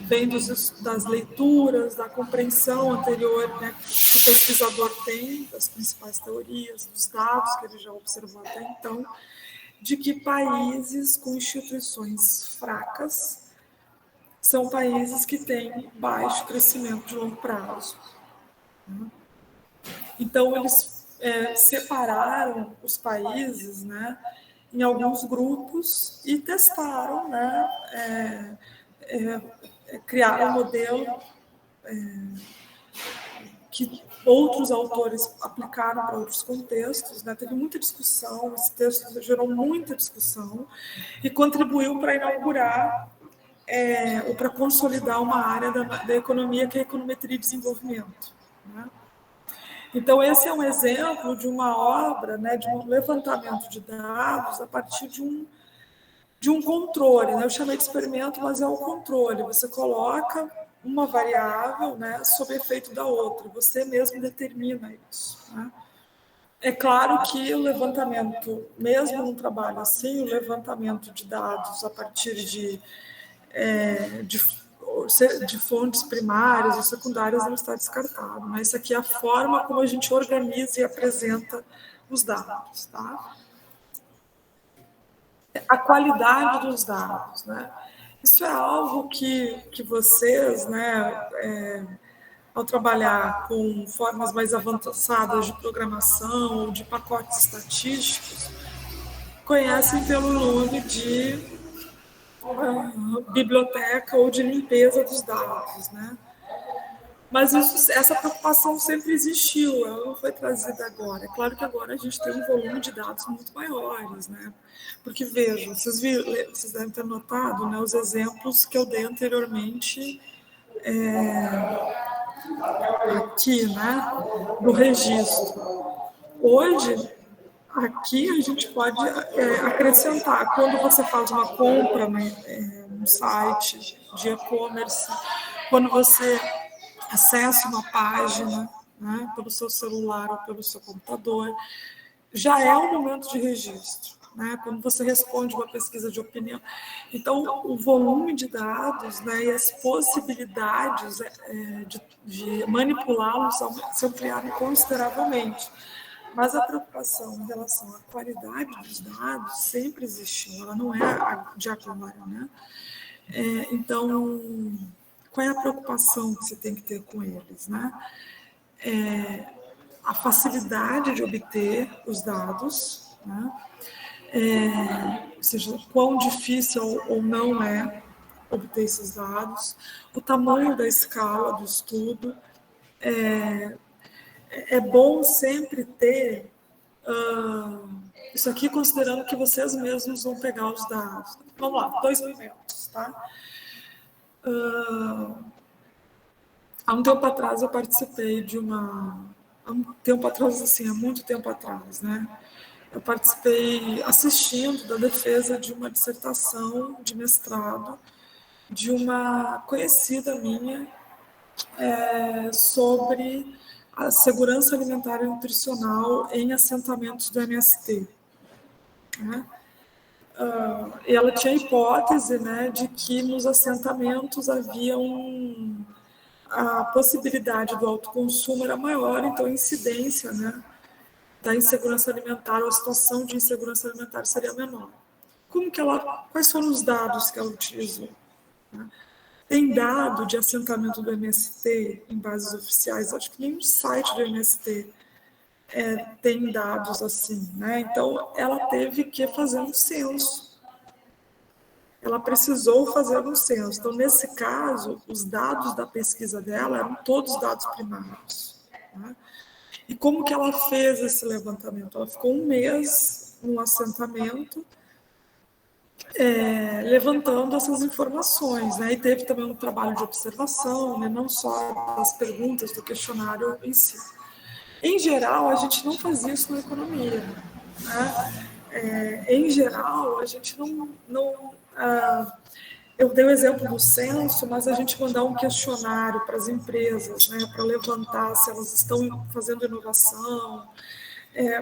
vem das leituras, da compreensão anterior, né, que o pesquisador tem das principais teorias, dos dados que ele já observou até então, de que países com instituições fracas são países que têm baixo crescimento de longo prazo. Então, eles separaram os países, né, em alguns grupos e testaram, né, criaram um modelo que outros autores aplicaram para outros contextos, né? Teve muita discussão, esse texto gerou muita discussão e contribuiu para inaugurar ou para consolidar uma área da economia que é a econometria e desenvolvimento. Né? Então, esse é um exemplo de uma obra, né, de um levantamento de dados a partir de um controle. Né? Eu chamei de experimento, mas é o controle. Você coloca uma variável, né, sob efeito da outra. Você mesmo determina isso. Né? É claro que o levantamento, mesmo num trabalho assim, o levantamento de dados a partir de fontes primárias ou secundárias não está descartado. Mas isso aqui é a forma como a gente organiza e apresenta os dados. Tá? A qualidade dos dados, né? Isso é algo que vocês, né, ao trabalhar com formas mais avançadas de programação ou de pacotes estatísticos, conhecem pelo nome de biblioteca ou de limpeza dos dados, né? Mas essa preocupação sempre existiu, ela não foi trazida agora. É claro que agora a gente tem um volume de dados muito maiores, né? Porque, vejam, vocês devem ter notado, né, os exemplos que eu dei anteriormente aqui, né, do registro. Hoje, aqui a gente pode acrescentar, quando você faz uma compra, né, um site de e-commerce, quando você acessa uma página, né, pelo seu celular ou pelo seu computador, já é um momento de registro, né? Quando você responde uma pesquisa de opinião. Então, o volume de dados, né, e as possibilidades de manipulá-los se ampliaram consideravelmente. Mas a preocupação em relação à qualidade dos dados sempre existiu, ela não é de agora, né? Então, qual é a preocupação que você tem que ter com eles, né? A facilidade de obter os dados, né? Ou seja, quão difícil ou não é obter esses dados, o tamanho da escala do estudo. É bom sempre ter isso aqui considerando que vocês mesmos vão pegar os dados. Vamos lá, 2 momentos, tá? Há um tempo atrás eu participei de uma... Há um tempo atrás, assim, há muito tempo atrás, né? Eu participei assistindo da defesa de uma dissertação de mestrado de uma conhecida minha sobre a segurança alimentar e nutricional em assentamentos do MST. Né? E ela tinha a hipótese, né, de que nos assentamentos havia a possibilidade do autoconsumo era maior, então a incidência, né, da insegurança alimentar ou a situação de insegurança alimentar seria menor. Quais foram os dados que ela utilizou? Né? Tem dado de assentamento do MST em bases oficiais, acho que nenhum site do MST tem dados assim, né? Então, ela teve que fazer um censo. Ela precisou fazer um censo. Então, nesse caso, os dados da pesquisa dela eram todos dados primários. Né? E como que ela fez esse levantamento? Ela ficou um mês no assentamento, levantando essas informações, né? E teve também um trabalho de observação, né? Não só das perguntas do questionário em si. Em geral, a gente não faz isso na economia, né? Em geral, a gente não eu dei o exemplo do censo, mas a gente mandar um questionário para as empresas, né, para levantar se elas estão fazendo inovação,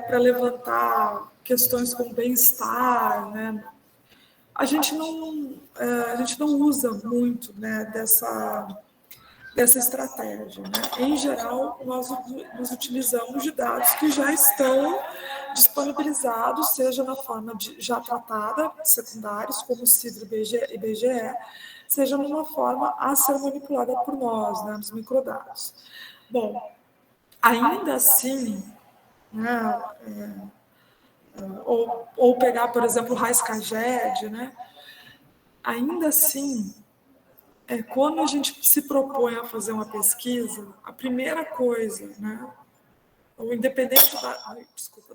para levantar questões como bem-estar, né? A gente não usa muito, né, dessa estratégia. Né? Em geral, nós nos utilizamos de dados que já estão disponibilizados, seja na forma já tratada, secundários, como o CIDR e IBGE, seja numa forma a ser manipulada por nós, né, nos microdados. Bom, ainda assim, né, ou pegar, por exemplo, o Raiz-Caged, né, ainda assim, quando a gente se propõe a fazer uma pesquisa, a primeira coisa, né, ou independente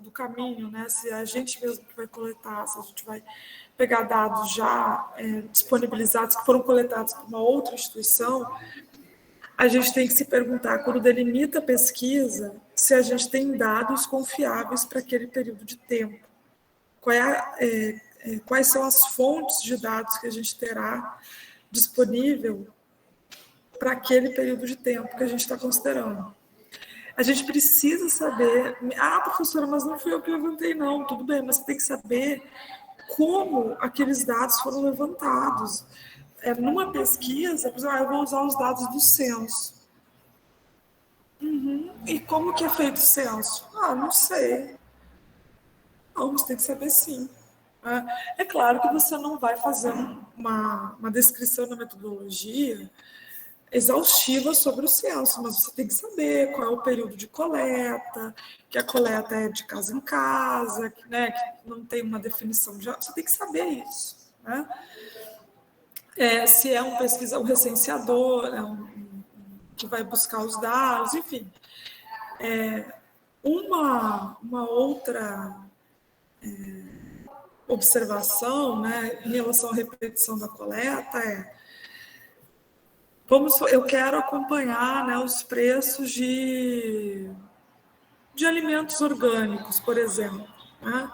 do caminho, né, se é a gente mesmo que vai coletar, se a gente vai pegar dados já disponibilizados, que foram coletados por uma outra instituição, a gente tem que se perguntar, quando delimita a pesquisa, se a gente tem dados confiáveis para aquele período de tempo. Quais são as fontes de dados que a gente terá disponível para aquele período de tempo que a gente está considerando. A gente precisa saber... professora, mas não fui eu que levantei, não. Tudo bem, mas você tem que saber como aqueles dados foram levantados. Numa pesquisa, por exemplo, eu vou usar os dados do censo. E como que é feito o censo? Não sei. Não, você tem que saber sim. É claro que você não vai fazer uma descrição da metodologia exaustiva sobre o censo, mas você tem que saber qual é o período de coleta, que a coleta é de casa em casa, né, que não tem uma definição de... Você tem que saber isso. Né? Se é um recenseador, que vai buscar os dados, enfim. Uma outra observação, né, em relação à repetição da coleta eu quero acompanhar, né, os preços de alimentos orgânicos, por exemplo. Né?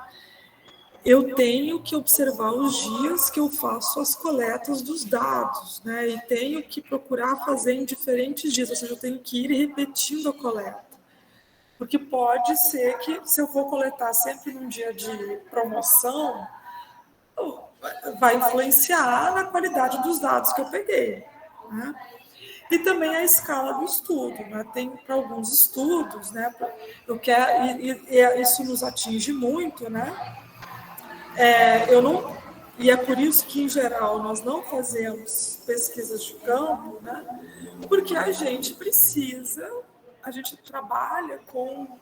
eu tenho que observar os dias que eu faço as coletas dos dados, né? E tenho que procurar fazer em diferentes dias, ou seja, eu tenho que ir repetindo a coleta. Porque pode ser que, se eu for coletar sempre num dia de promoção, vai influenciar na qualidade dos dados que eu peguei, né? E também a escala do estudo, né? Tem para alguns estudos, né? Eu quero, e isso nos atinge muito, né? Eu não, e é por isso que, em geral, nós não fazemos pesquisas de campo, né? Porque a gente trabalha com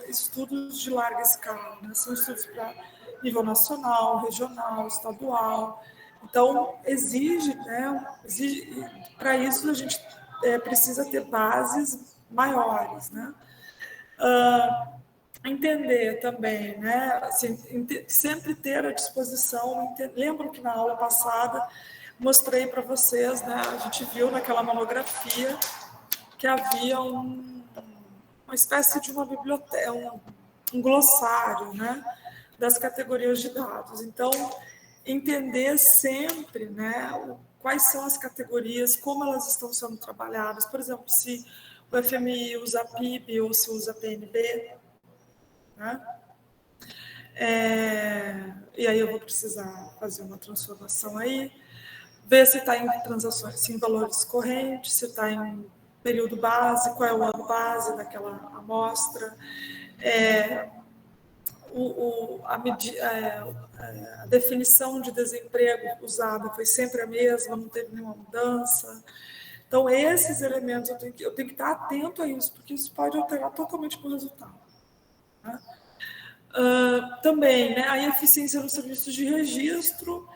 estudos de larga escala, né? São estudos para nível nacional, regional, estadual. Então, para isso a gente precisa ter bases maiores, né? Entender também, né? Assim, sempre ter à disposição. Lembro que na aula passada mostrei para vocês, né? A gente viu naquela monografia que havia uma espécie de uma biblioteca, um glossário, né? Das categorias de dados. Então, entender sempre, né? Quais são as categorias, como elas estão sendo trabalhadas. Por exemplo, se o FMI usa PIB ou se usa PNB, né? E aí eu vou precisar fazer uma transformação aí, ver se está em transações, se em valores correntes, se está em período base, qual é o ano base daquela amostra, a definição de desemprego usada foi sempre a mesma, não teve nenhuma mudança. Então, esses elementos eu tenho que estar atento a isso, porque isso pode alterar totalmente o resultado. Né? Também, né, a eficiência nos serviços de registro,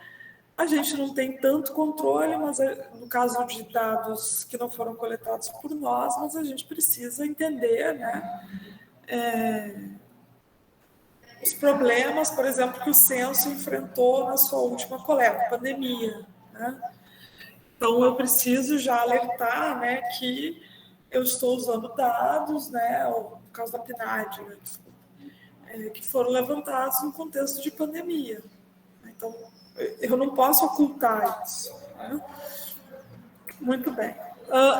a gente não tem tanto controle, mas no caso de dados que não foram coletados por nós, mas a gente precisa entender, né, os problemas, por exemplo, que o censo enfrentou na sua última coleta, pandemia. Né? Então, eu preciso já alertar, né, que eu estou usando dados, né, por causa da PNAD, né, que foram levantados no contexto de pandemia. Então, eu não posso ocultar isso. Né? Muito bem.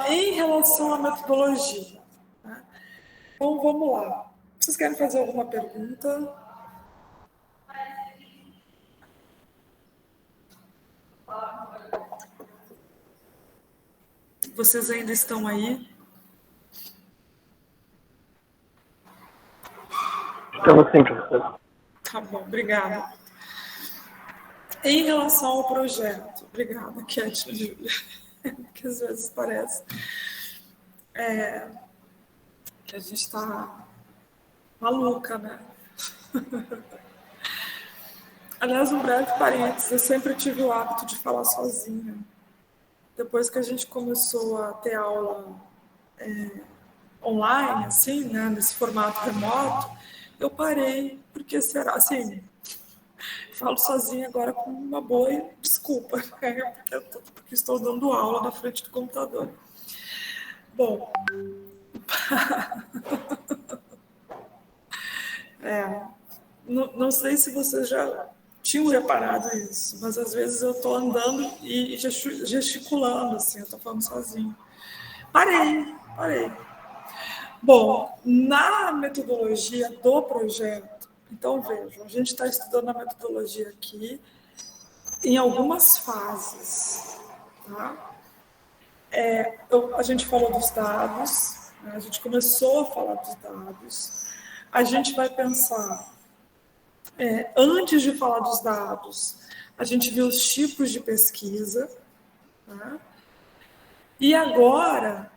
Em relação à metodologia, né? Então, vamos lá. Vocês querem fazer alguma pergunta? Vocês ainda estão aí? Estamos sim, professor. Tá bom, obrigada. Em relação ao projeto, obrigada, Cat, Júlia, que às vezes parece que a gente está maluca, né? Aliás, um breve parênteses, eu sempre tive o hábito de falar sozinha. Depois que a gente começou a ter aula online, assim, né, nesse formato remoto, eu parei, porque será, assim, falo sozinha agora com uma boa desculpa, né, porque estou dando aula na frente do computador. Bom, não sei se vocês já tinham reparado isso, mas às vezes eu estou andando e gesticulando, assim, eu estou falando sozinho. Parei. Bom, na metodologia do projeto, então vejam, a gente está estudando a metodologia aqui em algumas fases. Tá? A gente falou dos dados, né? A gente começou a falar dos dados, a gente vai pensar, antes de falar dos dados, a gente viu os tipos de pesquisa, tá? E agora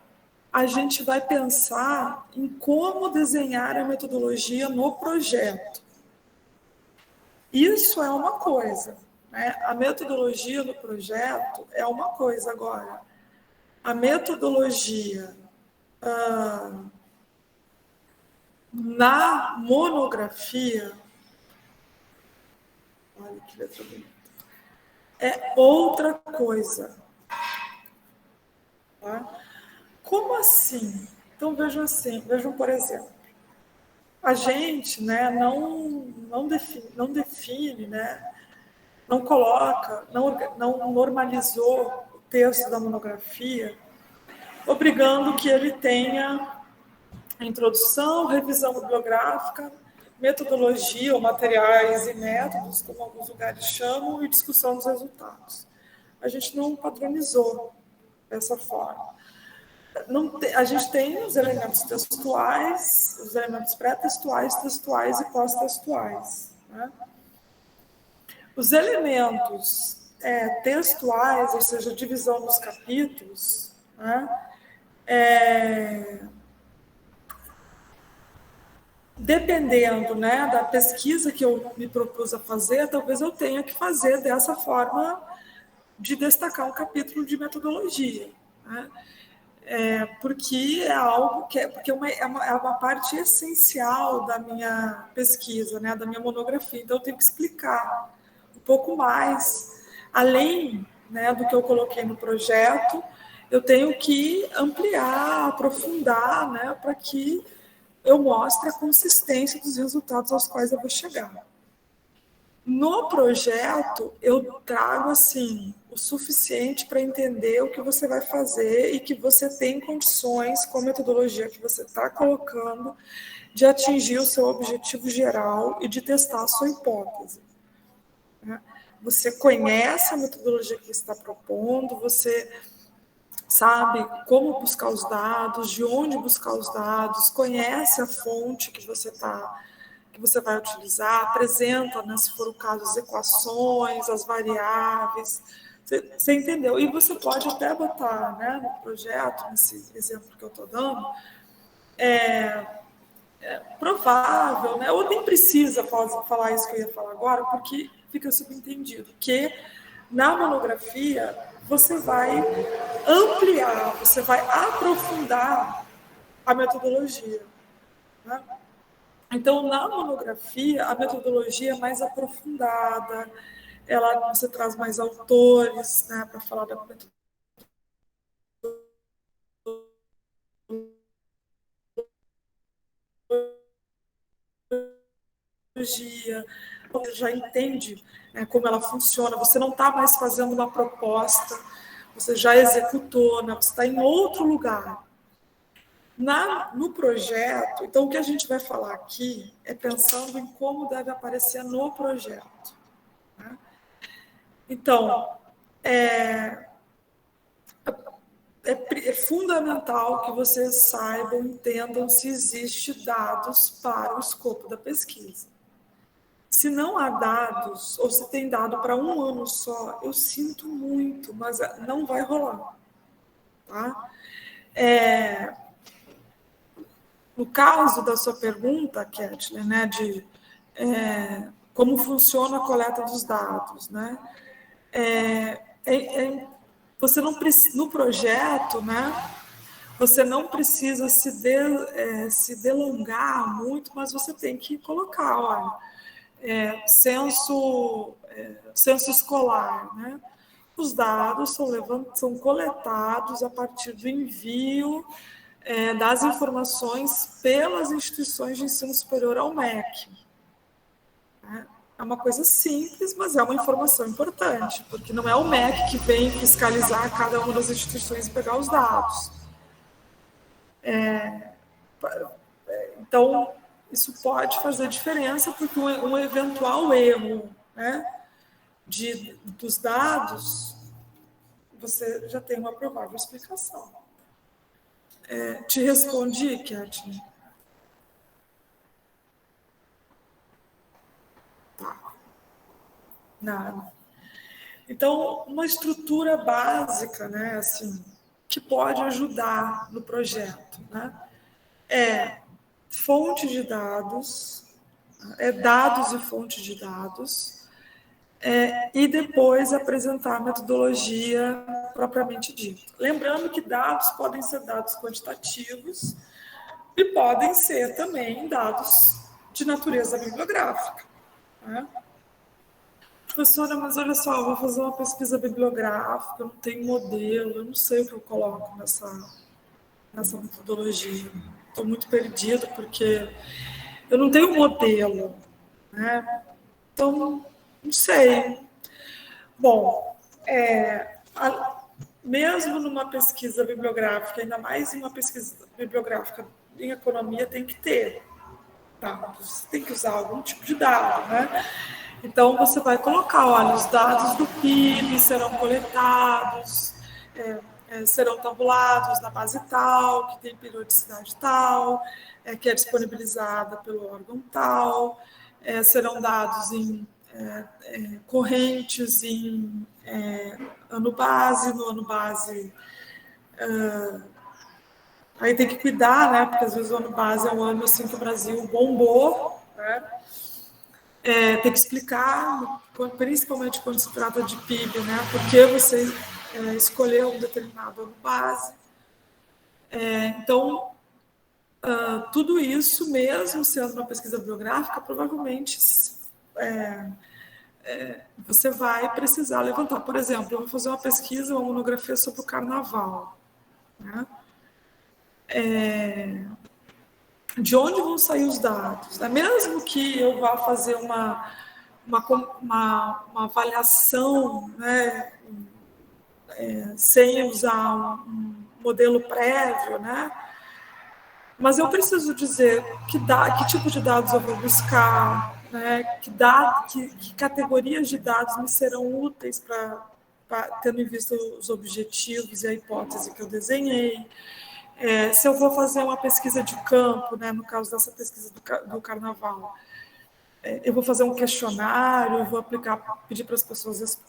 a gente vai pensar em como desenhar a metodologia no projeto. Isso é uma coisa, né? A metodologia no projeto é uma coisa agora. A metodologia na monografia, olha que letra bonita, é outra coisa. Tá? Como assim? Então vejam, por exemplo, a gente, né, não não define, né? Não coloca, não normalizou o texto da monografia, obrigando que ele tenha a introdução, revisão bibliográfica, metodologia ou materiais e métodos, como alguns lugares chamam, e discussão dos resultados. A gente não padronizou dessa forma. A gente tem os elementos textuais, os elementos pré-textuais, textuais e pós-textuais. Né? Os elementos textuais, ou seja, a divisão dos capítulos, né? Dependendo, né, da pesquisa que eu me propus a fazer, talvez eu tenha que fazer dessa forma de destacar um capítulo de metodologia, né? Porque é algo que porque é uma parte essencial da minha pesquisa, né, da minha monografia. Então, eu tenho que explicar um pouco mais, além, né, do que eu coloquei no projeto, eu tenho que ampliar, aprofundar, né, para que eu mostre a consistência dos resultados aos quais eu vou chegar. No projeto, eu trago assim o suficiente para entender o que você vai fazer e que você tem condições, com a metodologia que você está colocando, de atingir o seu objetivo geral e de testar a sua hipótese. Você conhece a metodologia que você está propondo, você sabe como buscar os dados, de onde buscar os dados, conhece a fonte que você vai utilizar, apresenta, né, se for o caso, as equações, as variáveis, você entendeu? E você pode até botar, né, no projeto, nesse exemplo que eu estou dando, provável, né, ou nem precisa falar isso que eu ia falar agora, porque fica subentendido, que na monografia você vai ampliar, você vai aprofundar a metodologia, né? Então, na monografia, a metodologia é mais aprofundada, você traz mais autores, né, para falar da metodologia, você já entende, né, como ela funciona, você não está mais fazendo uma proposta, você já executou, né, você está em outro lugar. No projeto, então o que a gente vai falar aqui é pensando em como deve aparecer no projeto. Né? Então, é fundamental que vocês saibam, entendam se existe dados para o escopo da pesquisa. Se não há dados, ou se tem dado para um ano só, eu sinto muito, mas não vai rolar. Tá? No caso da sua pergunta, Kathleen, né, de como funciona a coleta dos dados, né? Você não no projeto, né? Você não precisa se delongar muito, mas você tem que colocar, olha, censo escolar, né? Os dados são coletados a partir do envio das informações pelas instituições de ensino superior ao MEC. É uma coisa simples, mas é uma informação importante, porque não é o MEC que vem fiscalizar cada uma das instituições e pegar os dados. Então, isso pode fazer diferença, porque um eventual erro, né, dos dados, você já tem uma provável explicação. Te respondi, Kathleen? Tá. Nada. Então, uma estrutura básica, né, assim, que pode ajudar no projeto, né, fonte de dados, dados e fonte de dados, e depois apresentar a metodologia propriamente dita. Lembrando que dados podem ser dados quantitativos e podem ser também dados de natureza bibliográfica. Né? Professora, mas olha só, eu vou fazer uma pesquisa bibliográfica, eu não tenho modelo, eu não sei o que eu coloco nessa metodologia. Estou muito perdida porque eu não tenho modelo. né? Então, não sei. Bom, mesmo numa pesquisa bibliográfica, ainda mais em uma pesquisa bibliográfica em economia, tem que ter. Tá? Você tem que usar algum tipo de dado, né? Então, você vai colocar, olha, os dados do PIB serão coletados, serão tabulados na base tal, que tem periodicidade tal, que é disponibilizada pelo órgão tal, serão dados em correntes em ano base, no ano base. Aí tem que cuidar, né? Porque às vezes o ano base é um ano assim que o Brasil bombou, né? Tem que explicar, principalmente quando se trata de PIB, né? Por que você escolheu um determinado ano base. Então, tudo isso, mesmo sendo uma pesquisa bibliográfica, provavelmente você vai precisar levantar. Por exemplo, eu vou fazer uma pesquisa, uma monografia sobre o carnaval, né? De onde vão sair os dados? Mesmo que eu vá fazer uma avaliação, né, sem usar um modelo prévio, né? Mas eu preciso dizer que tipo de dados eu vou buscar, né? Que categorias de dados me serão úteis tendo em vista os objetivos e a hipótese que eu desenhei. Se eu vou fazer uma pesquisa de campo, né, no caso dessa pesquisa do carnaval, eu vou fazer um questionário, eu vou pedir para as pessoas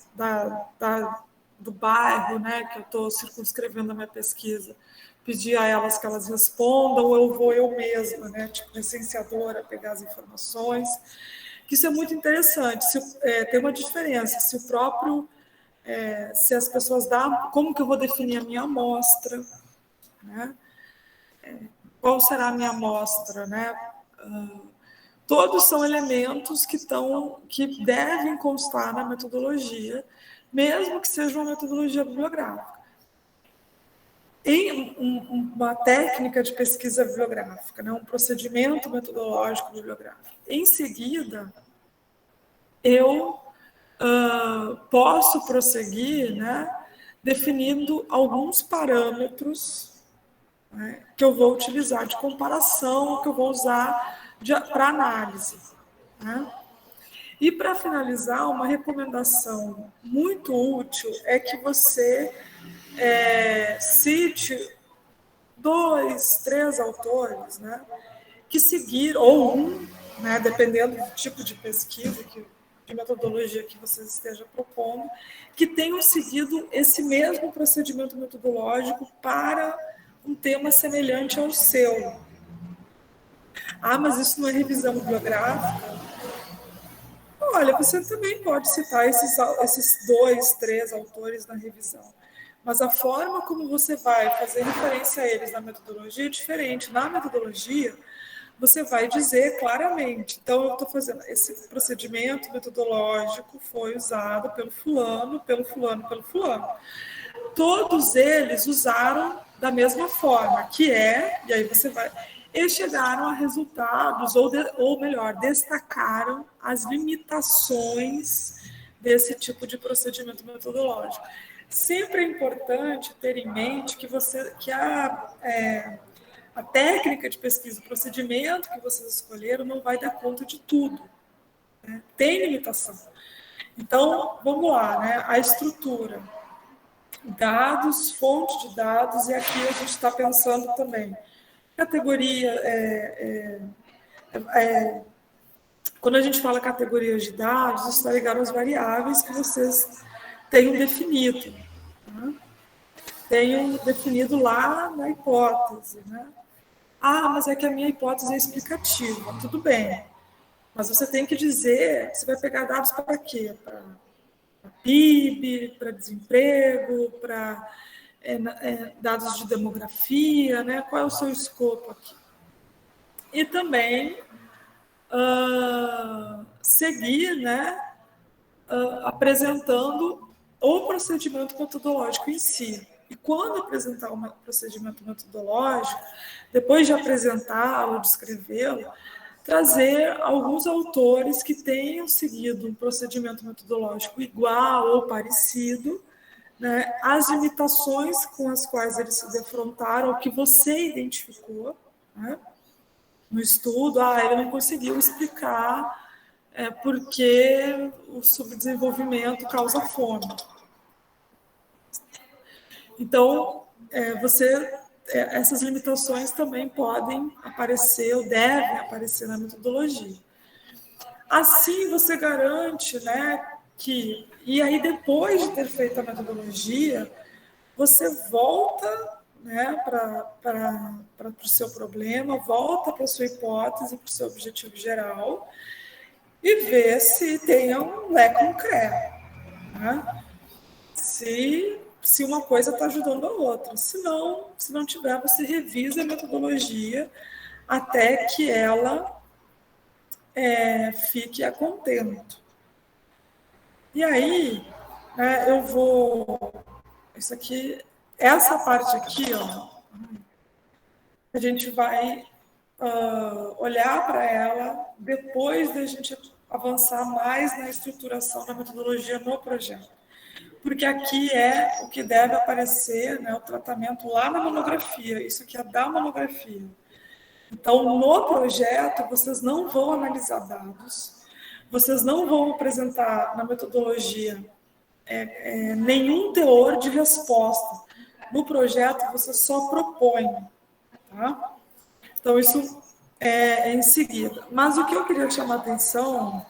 do bairro, né, que eu estou circunscrevendo a minha pesquisa, pedir a elas que elas respondam, ou eu vou eu mesma, né, tipo licenciadora, pegar as informações. Isso é muito interessante. Tem uma diferença. Se as pessoas como que eu vou definir a minha amostra, né? Qual será a minha amostra, né? Todos são elementos que devem constar na metodologia, mesmo que seja uma metodologia bibliográfica. Em uma técnica de pesquisa bibliográfica, né? Um procedimento metodológico bibliográfico. Em seguida, eu posso prosseguir, né? Definindo alguns parâmetros, né, que eu vou utilizar de comparação, que eu vou usar para análise. Né? E, para finalizar, uma recomendação muito útil é que você cite 2, 3 autores, né, que seguiram, ou um, né, dependendo do tipo de pesquisa, de metodologia que você esteja propondo, que tenham seguido esse mesmo procedimento metodológico para um tema semelhante ao seu. Mas isso não é revisão bibliográfica? Olha, você também pode citar esses 2, 3 autores na revisão. Mas a forma como você vai fazer referência a eles na metodologia é diferente. Na metodologia, você vai dizer claramente. Então, eu estou fazendo esse procedimento metodológico foi usado pelo fulano, pelo fulano, pelo fulano. Todos eles usaram da mesma forma, e aí você vai... Eles chegaram a resultados, ou melhor, destacaram as limitações desse tipo de procedimento metodológico. Sempre é importante ter em mente que a técnica de pesquisa, o procedimento que vocês escolheram não vai dar conta de tudo. Né? Tem limitação. Então, vamos lá, né? A estrutura. Dados, fonte de dados, e aqui a gente está pensando também. Categoria, quando a gente fala categorias de dados, isso está ligado às variáveis que vocês tenham definido. Né? Tenham definido lá na hipótese. Né? Mas é que a minha hipótese é explicativa. Tudo bem. Mas você tem que dizer, você vai pegar dados para quê? Para PIB, para desemprego, para dados de demografia, né? Qual é o seu escopo aqui? E também seguir, né? Apresentando o procedimento metodológico em si. E quando apresentar procedimento metodológico, depois de apresentá-lo, descrevê-lo, trazer alguns autores que tenham seguido um procedimento metodológico igual ou parecido, né, as limitações com as quais eles se defrontaram, que você identificou, né, no estudo. Ele não conseguiu explicar por que o subdesenvolvimento causa fome. Então, essas limitações também podem aparecer ou devem aparecer na metodologia. Assim, você garante, né, que... E aí, depois de ter feito a metodologia, você volta, né, para o seu problema, volta para a sua hipótese, para o seu objetivo geral, e vê se tem um lé concreto, né? Se uma coisa está ajudando a outra. Se não tiver, você revisa a metodologia até que ela fique a contento. E aí, né, eu vou... Essa parte aqui, ó, a gente vai olhar para ela depois da gente avançar mais na estruturação da metodologia no projeto. Porque aqui é o que deve aparecer, né, o tratamento lá na monografia, isso aqui é da monografia. Então, no projeto, vocês não vão analisar dados, vocês não vão apresentar na metodologia nenhum teor de resposta. No projeto, você só propõe. Tá? Então, isso é em seguida. Mas o que eu queria chamar a atenção,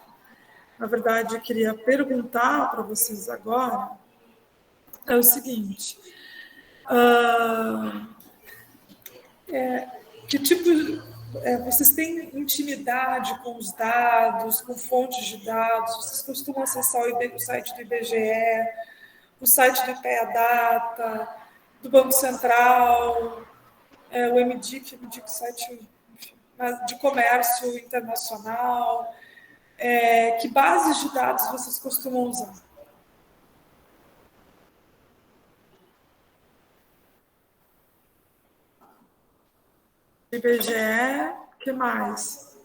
na verdade, eu queria perguntar para vocês agora, é o seguinte: que tipo vocês têm intimidade com os dados, com fontes de dados? Vocês costumam acessar o site do IBGE, o site do IPEA-Data, do Banco Central, o MDIC, site de comércio internacional? Que bases de dados vocês costumam usar? IBGE, o que mais?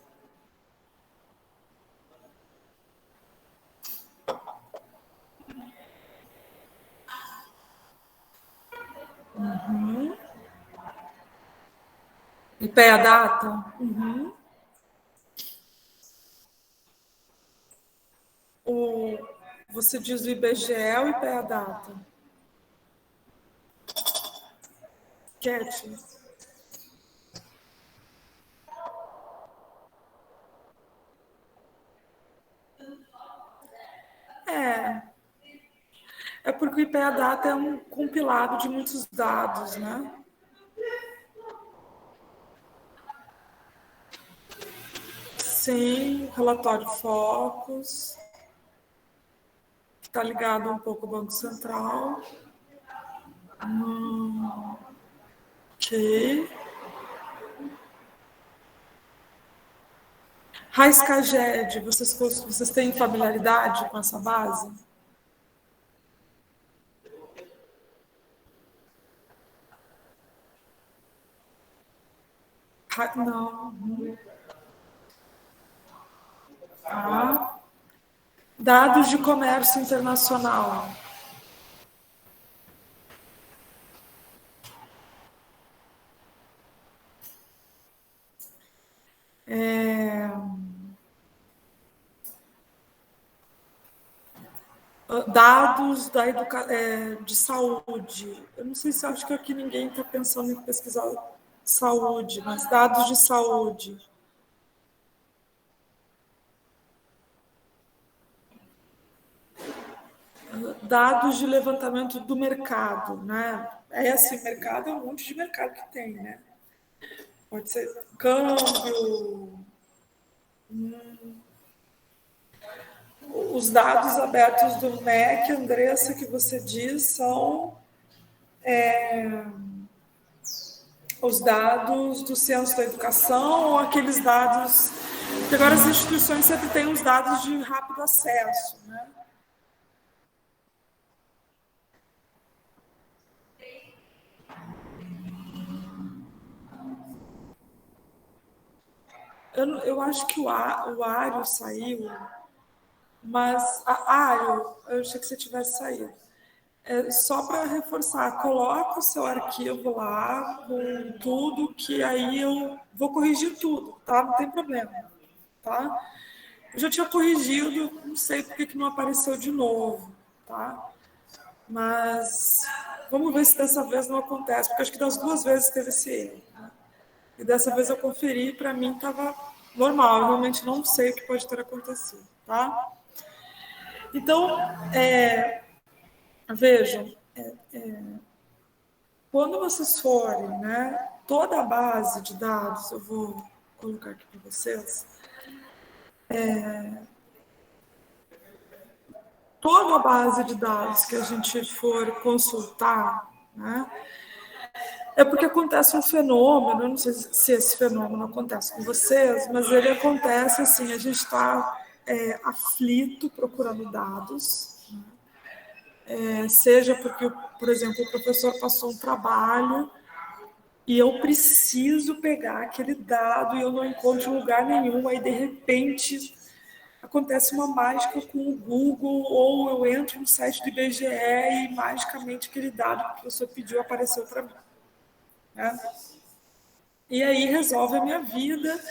IPEA-Data? Você diz o IBGE ou IPEA-Data? Cat? É porque o IPEA-Data é um compilado de muitos dados, né? Sim, relatório Focus, que está ligado um pouco ao Banco Central. Ok. RAIS-CAGED, vocês têm familiaridade com essa base? Não. Dados de comércio internacional. Dados de saúde. Eu não sei se acho que aqui ninguém está pensando em pesquisar saúde, mas dados de saúde. Dados de levantamento do mercado, né? Assim, mercado é um monte de mercado que tem, né? Pode ser câmbio. Os dados abertos do MEC, Andressa, que você diz, são os dados do Censo da Educação ou aqueles dados... Porque agora as instituições sempre têm os dados de rápido acesso, né? Eu acho que o Ario saiu, mas Ario, eu achei que você tivesse saído. Só para reforçar, coloca o seu arquivo lá com tudo, que aí eu vou corrigir tudo, tá? Não tem problema, tá? Eu já tinha corrigido, não sei por que não apareceu de novo, tá? Mas vamos ver se dessa vez não acontece, porque acho que das duas vezes teve esse erro, né? E dessa vez eu conferi e para mim estava normal, eu realmente não sei o que pode ter acontecido, tá? Então, vejam, quando vocês forem, né, toda a base de dados, eu vou colocar aqui para vocês, toda a base de dados que a gente for consultar, né, é porque acontece um fenômeno, eu não sei se esse fenômeno acontece com vocês, mas ele acontece assim, a gente está aflito procurando dados, seja porque, por exemplo, o professor passou um trabalho e eu preciso pegar aquele dado e eu não encontro em lugar nenhum, aí de repente acontece uma mágica com o Google, ou eu entro no site do IBGE e magicamente aquele dado que o professor pediu apareceu para mim, né? E aí resolve a minha vida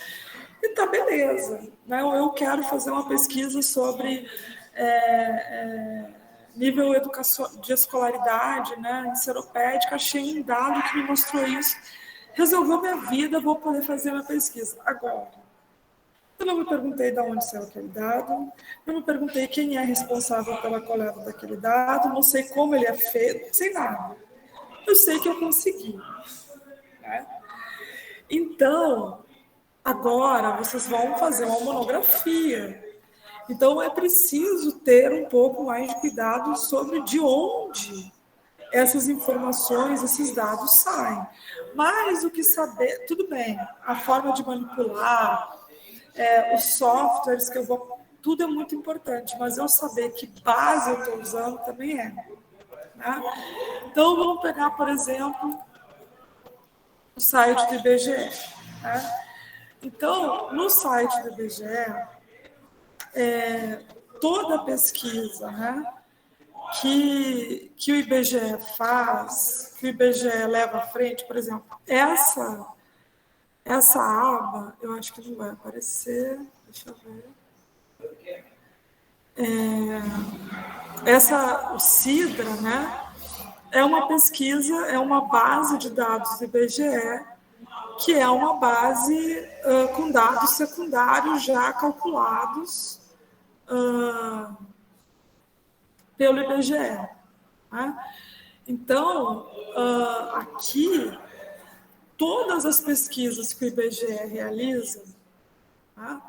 e tá beleza, né? Eu quero fazer uma pesquisa sobre nível de escolaridade, né, enceropédica, achei um dado que me mostrou isso, resolveu minha vida, vou poder fazer uma pesquisa. Agora, eu não me perguntei de onde saiu aquele dado, não me perguntei quem é responsável pela coleta daquele dado, não sei como ele é feito, não sei nada. Eu sei que eu consegui, né? Então, agora vocês vão fazer uma monografia. Então, é preciso ter um pouco mais de cuidado sobre de onde essas informações, esses dados saem. Mais do que saber, tudo bem, a forma de manipular, os softwares que eu vou, tudo é muito importante, mas eu saber que base eu estou usando também é. Né? Então, vamos pegar, por exemplo, o site do IBGE. Né? Então, no site do IBGE, toda pesquisa, né, que o IBGE faz, que o IBGE leva à frente, por exemplo, essa aba, eu acho que não vai aparecer, deixa eu ver. O CIDRA, né, é uma pesquisa, é uma base de dados do IBGE, que é uma base com dados secundários já calculados pelo IBGE. Né? Então, aqui, todas as pesquisas que o IBGE realiza, tá?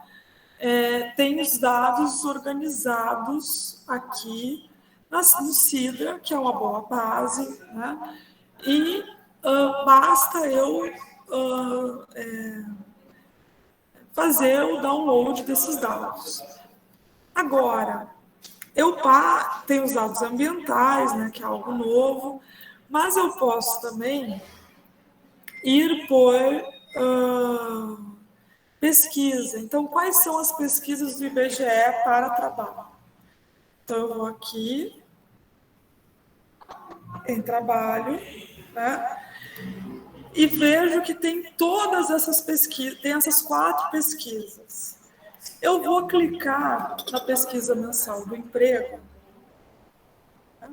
Tem os dados organizados aqui no CIDRA, que é uma boa base, né? E basta eu fazer o download desses dados. Agora, eu tenho os dados ambientais, né, que é algo novo, mas eu posso também ir por pesquisa. Então, quais são as pesquisas do IBGE para trabalho? Então, eu vou aqui em trabalho, né? E vejo que tem todas essas pesquisas, tem essas 4 pesquisas. Eu vou clicar na pesquisa mensal do emprego, né?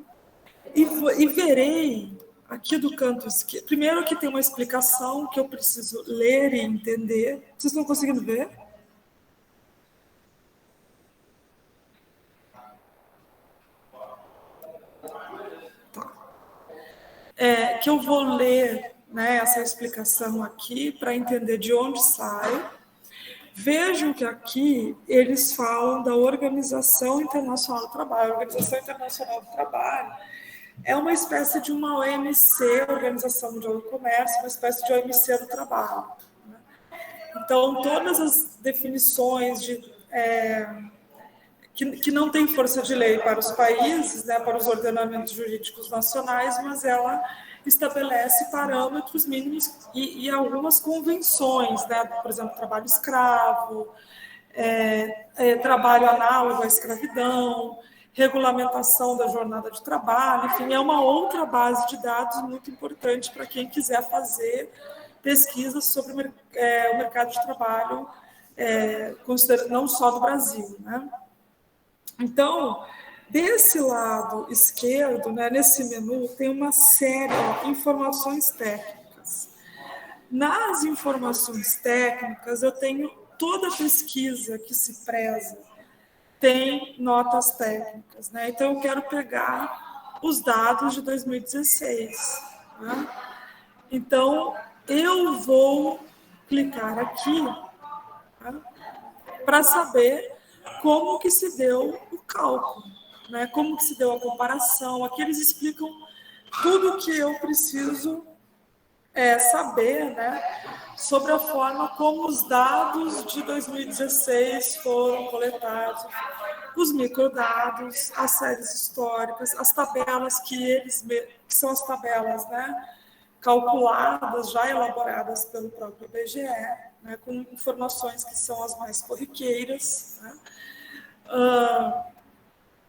E verei aqui do canto esquerdo. Primeiro que tem uma explicação que eu preciso ler e entender. Vocês estão conseguindo ver? Que eu vou ler, né, essa explicação aqui para entender de onde sai. Vejam que aqui eles falam da Organização Internacional do Trabalho. A Organização Internacional do Trabalho é uma espécie de uma OMC, Organização Mundial do Comércio, uma espécie de OMC do trabalho. Né? Então, todas as definições que não tem força de lei para os países, né, para os ordenamentos jurídicos nacionais, mas ela estabelece parâmetros mínimos e algumas convenções, né? Por exemplo, trabalho escravo, trabalho análogo à escravidão, regulamentação da jornada de trabalho, enfim, é uma outra base de dados muito importante para quem quiser fazer pesquisas sobre o mercado de trabalho, não só do Brasil, né? Então, desse lado esquerdo, né, nesse menu, tem uma série de informações técnicas. Nas informações técnicas, eu tenho toda pesquisa que se preza tem notas técnicas, né? Então, eu quero pegar os dados de 2016. Né? Então, eu vou clicar aqui, né, para saber como que se deu o cálculo, né? Como que se deu a comparação. Aqui eles explicam tudo o que eu preciso saber, né, sobre a forma como os dados de 2016 foram coletados, os microdados, as séries históricas, as tabelas que são as tabelas, né, calculadas, já elaboradas pelo próprio IBGE, né, com informações que são as mais corriqueiras, né,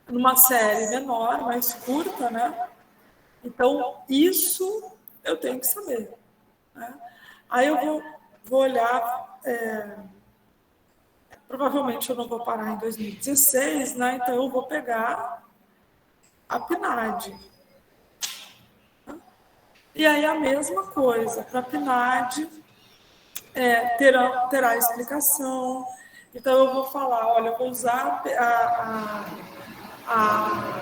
numa série menor, mais curta, né? Então, isso eu tenho que saber. Né? Aí eu vou olhar, provavelmente eu não vou parar em 2016, né? Então eu vou pegar a PNAD. E aí a mesma coisa, para a PNAD terá explicação. Então eu vou falar, olha, eu vou usar a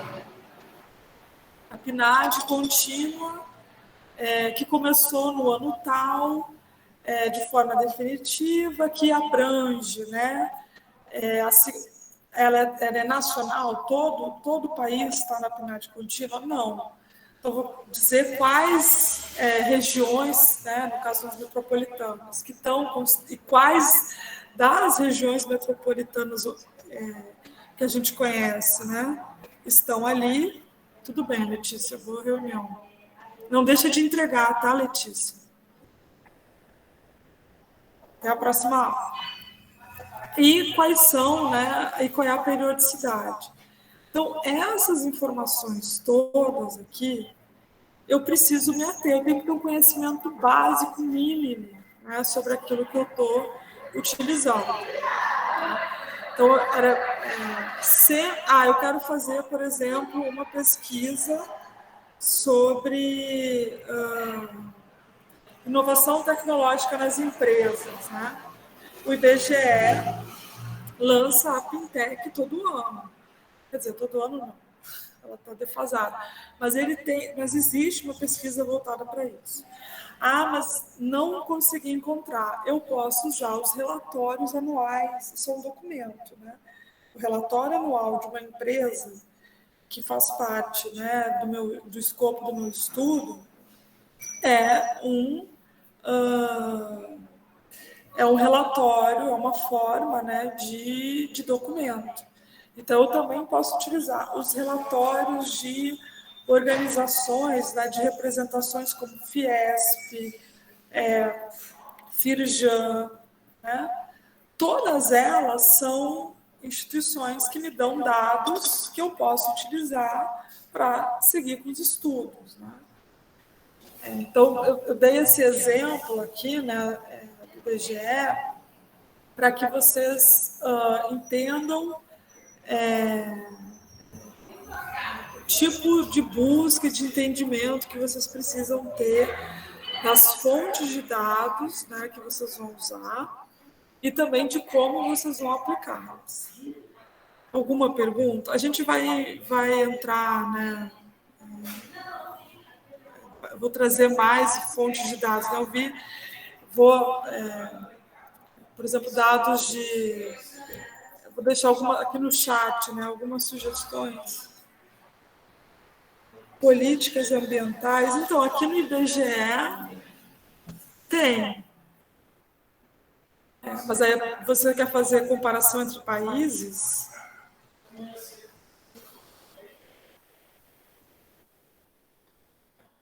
PNAD contínua, que começou no ano tal, de forma definitiva, que abrange, né? Ela é nacional, todo o país está na PNAD contínua? Não. Então, vou dizer quais regiões, né, no caso das metropolitanas, que estão, e quais das regiões metropolitanas que a gente conhece, né, estão ali. Tudo bem, Letícia, boa reunião. Não deixa de entregar, tá, Letícia? Até a próxima aula. E quais são, né, e qual é a periodicidade. Então, essas informações todas aqui, eu preciso me ater, eu tenho que ter um conhecimento básico mínimo, né, sobre aquilo que eu estou utilizando. Então, eu quero fazer, por exemplo, uma pesquisa sobre inovação tecnológica nas empresas, né? O IBGE lança a Fintech todo ano. Quer dizer, todo ano não, ela está defasada. Mas existe uma pesquisa voltada para isso. Mas não consegui encontrar. Eu posso usar os relatórios anuais, isso é um documento, né? O relatório anual de uma empresa que faz parte, né, do escopo do meu estudo é um relatório, é uma forma, né, de documento. Então, eu também posso utilizar os relatórios de organizações, né, de representações como Fiesp, Firjan, né? Todas elas são instituições que me dão dados que eu posso utilizar para seguir com os estudos. Né? Então, eu dei esse exemplo aqui, né, do IBGE, para que vocês entendam o tipo de busca, de entendimento que vocês precisam ter das fontes de dados, né, que vocês vão usar e também de como vocês vão aplicá-las. Alguma pergunta? A gente vai entrar, né? Eu vou trazer mais fontes de dados. Né? Por exemplo, dados de... Vou deixar aqui no chat, né, algumas sugestões. Políticas ambientais. Então, aqui no IBGE tem. Mas aí você quer fazer comparação entre países?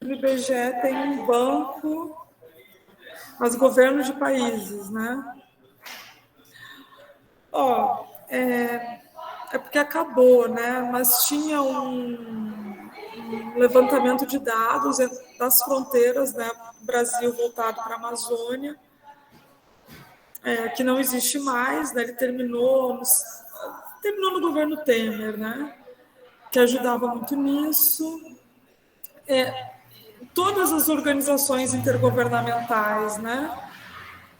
no IBGE tem um banco, mas governos de países, né? É porque acabou, né? Mas tinha um levantamento de dados das fronteiras, né? Brasil voltado para a Amazônia, que não existe mais, né? Ele terminou no governo Temer, né? Que ajudava muito nisso. Todas as organizações intergovernamentais, né?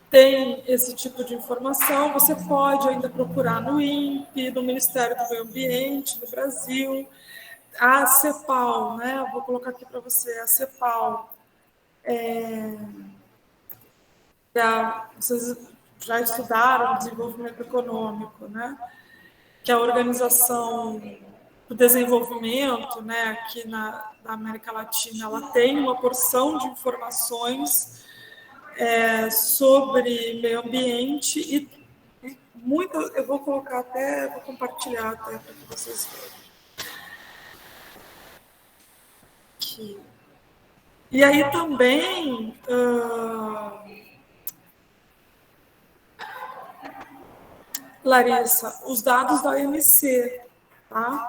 Tem esse tipo de informação. Você pode ainda procurar no INPE, no Ministério do Meio Ambiente, no Brasil. A CEPAL, né? Eu vou colocar aqui para você, a CEPAL. Vocês já estudaram desenvolvimento econômico, né? Que é a Organização do Desenvolvimento, né? Aqui na América Latina, ela tem uma porção de informações sobre meio ambiente e muita, eu vou colocar até, vou compartilhar até para que vocês vejam. Aqui. E aí também Larissa, os dados da OMC, tá?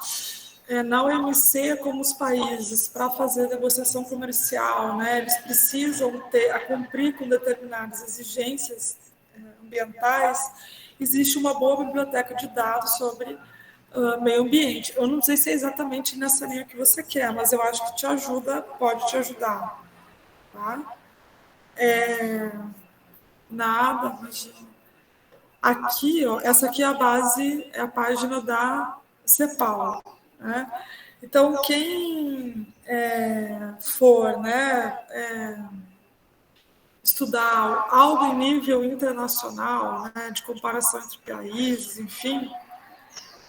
Na OMC, como os países, para fazer negociação comercial, né, eles precisam cumprir com determinadas exigências ambientais, existe uma boa biblioteca de dados sobre meio ambiente. Eu não sei se é exatamente nessa linha que você quer, mas eu acho que te ajuda, pode te ajudar. Tá? Nada, imagina. Aqui, ó, essa aqui é a base, é a página da CEPAL. Né? Então, quem for, né, estudar algo em nível internacional, né, de comparação entre países, enfim,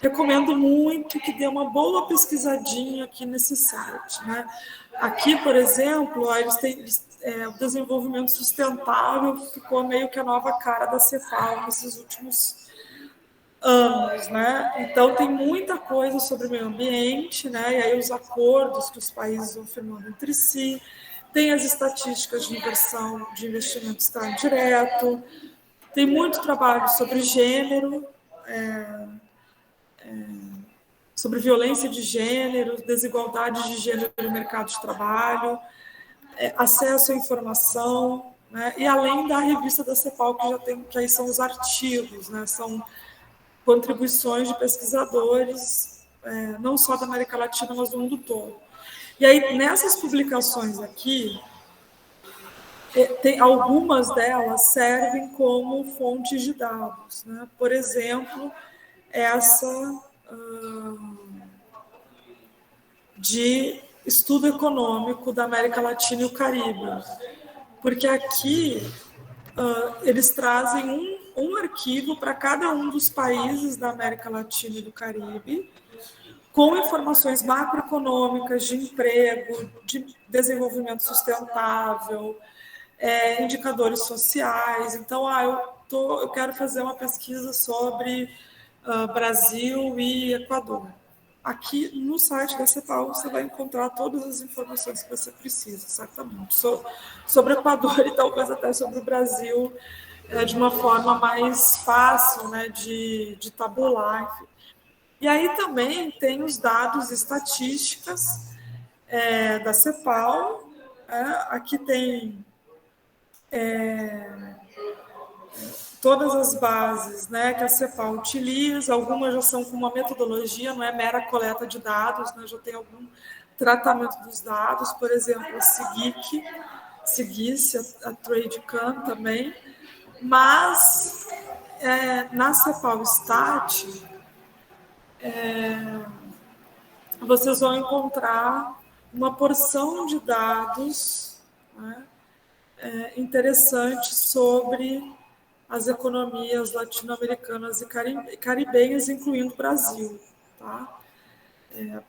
recomendo muito que dê uma boa pesquisadinha aqui nesse site. Né? Aqui, por exemplo, eles têm o desenvolvimento sustentável ficou meio que a nova cara da CEPAL nesses últimos anos, né? Então tem muita coisa sobre o meio ambiente, né? E aí os acordos que os países vão firmando entre si, tem as estatísticas de inversão de investimento externo direto, tem muito trabalho sobre gênero, sobre violência de gênero, desigualdade de gênero no mercado de trabalho, acesso à informação, né? E além da revista da CEPAL, que já tem, que aí são os artigos, né? São contribuições de pesquisadores, não só da América Latina, mas do mundo todo. E aí, nessas publicações aqui, algumas delas servem como fontes de dados. Né? Por exemplo, essa de estudo econômico da América Latina e o Caribe. Porque aqui eles trazem um arquivo para cada um dos países da América Latina e do Caribe, com informações macroeconômicas, de emprego, de desenvolvimento sustentável, indicadores sociais. Então, eu quero fazer uma pesquisa sobre Brasil e Equador. Aqui no site da CEPAL você vai encontrar todas as informações que você precisa, certamente, sobre o Equador e talvez até sobre o Brasil, de uma forma mais fácil, né, de tabular. Enfim. E aí também tem os dados estatísticas da CEPAL. Aqui tem todas as bases, né, que a CEPAL utiliza, algumas já são com uma metodologia, não é mera coleta de dados, né, já tem algum tratamento dos dados, por exemplo, a Seguice, a TradeCam também, mas na CEPAL Stat, vocês vão encontrar uma porção de dados, né, interessantes sobre as economias latino-americanas e caribenhas, incluindo o Brasil. Tá?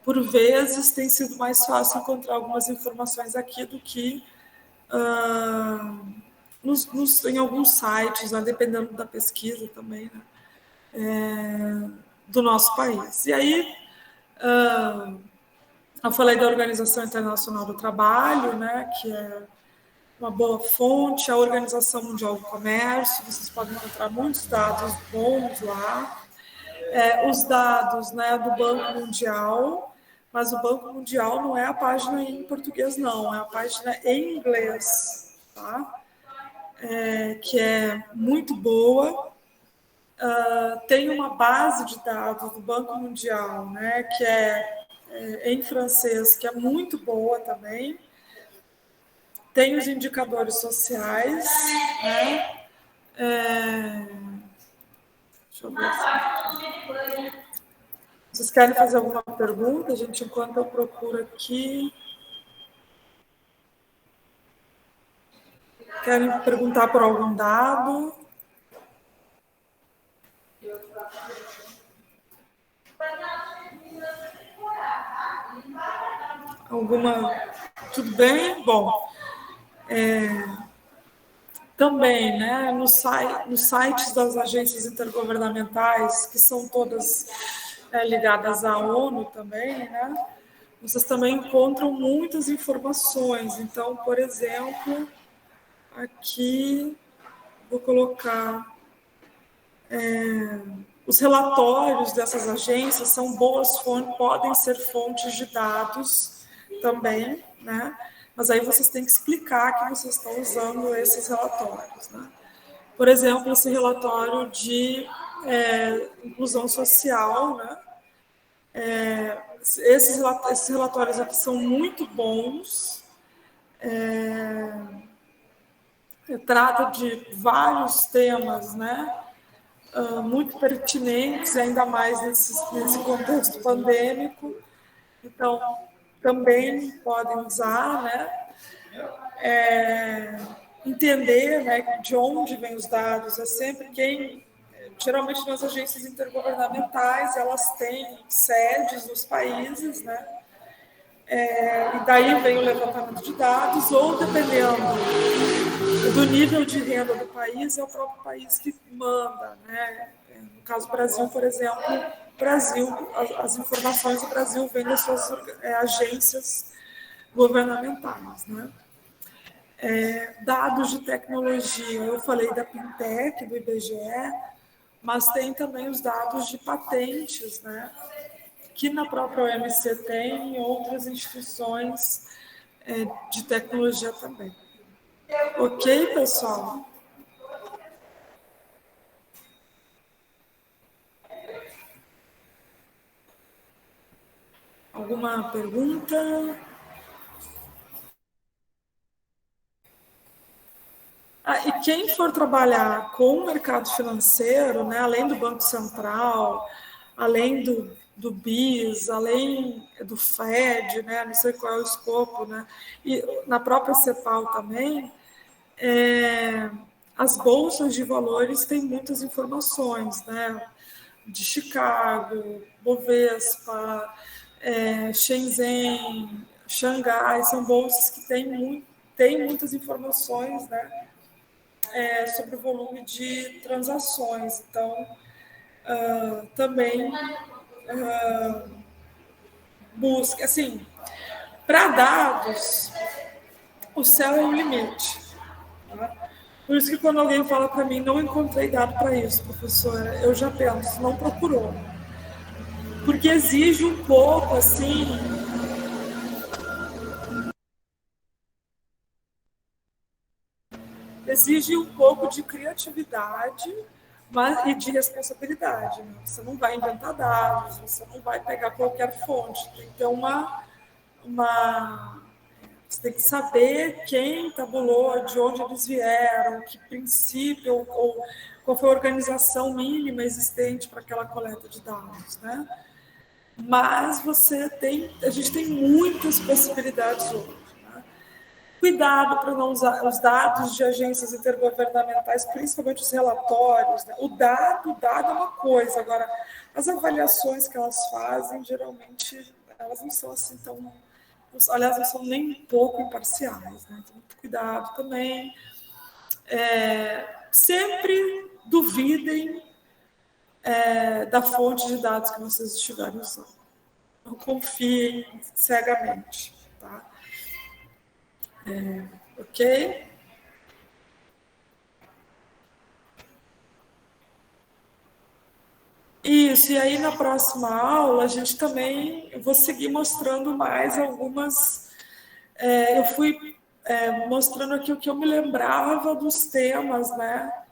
Por vezes, tem sido mais fácil encontrar algumas informações aqui do que em alguns sites, né, dependendo da pesquisa também, né, do nosso país. E aí, Eu falei da Organização Internacional do Trabalho, né, que é uma boa fonte, a Organização Mundial do Comércio, vocês podem encontrar muitos dados bons lá. Os dados, né, do Banco Mundial, mas o Banco Mundial não é a página em português, não, é a página em inglês, tá? Que é muito boa. Tem uma base de dados do Banco Mundial, né, que é em francês, que é muito boa também. Tem os indicadores sociais, né? Deixa eu ver se... Vocês querem fazer alguma pergunta, gente, enquanto eu procuro aqui? Querem perguntar por algum dado? Alguma... Tudo bem? Bom, também, né, nos sites das agências intergovernamentais, que são todas ligadas à ONU também, né, vocês também encontram muitas informações. Então, por exemplo, aqui vou colocar os relatórios dessas agências são boas fontes, podem ser fontes de dados também, né? Mas aí vocês têm que explicar que vocês estão usando esses relatórios, né? Por exemplo, esse relatório de inclusão social, né? Esses relatórios aqui são muito bons, trata de vários temas, né? Muito pertinentes, ainda mais nesse contexto pandêmico. Então, também podem usar, né? Entender, né, de onde vêm os dados. É sempre quem... Geralmente, nas agências intergovernamentais, elas têm sedes nos países, né? E daí vem o levantamento de dados, ou dependendo do nível de renda do país, é o próprio país que manda, né? No caso do Brasil, por exemplo, as informações do Brasil vêm das suas agências governamentais, né? Dados de tecnologia, eu falei da Pintec, do IBGE, mas tem também os dados de patentes, né? Que na própria OMC tem, e outras instituições de tecnologia também. Ok, pessoal? Alguma pergunta? E quem for trabalhar com o mercado financeiro, né, além do Banco Central, além do BIS, além do FED, né, não sei qual é o escopo, né, e na própria CEPAL também, as bolsas de valores têm muitas informações, né, de Chicago, Bovespa, Shenzhen, Xangai, são bolsas que têm muitas informações, né, sobre o volume de transações. Então, também busca, assim, para dados, o céu é o limite. Tá? Por isso que quando alguém fala para mim, não encontrei dado para isso, professora, eu já penso, não procurou. Porque exige um pouco, assim, exige um pouco de criatividade e de responsabilidade. Né? Você não vai inventar dados, você não vai pegar qualquer fonte. Tem que ter você tem que saber quem tabulou, de onde eles vieram, que princípio ou qual foi a organização mínima existente para aquela coleta de dados, né? Mas a gente tem muitas possibilidades hoje. Cuidado para não usar os dados de agências intergovernamentais, principalmente os relatórios. Né? O dado é uma coisa, agora, as avaliações que elas fazem, geralmente, elas não são assim tão... Aliás, não são nem um pouco imparciais. Né? Então, muito cuidado também. Sempre duvidem da fonte de dados que vocês estiverem usando. não confiem cegamente, tá? Ok? Isso, e aí na próxima aula a gente também, eu vou seguir mostrando mais algumas. Eu fui mostrando aqui o que eu me lembrava dos temas, né?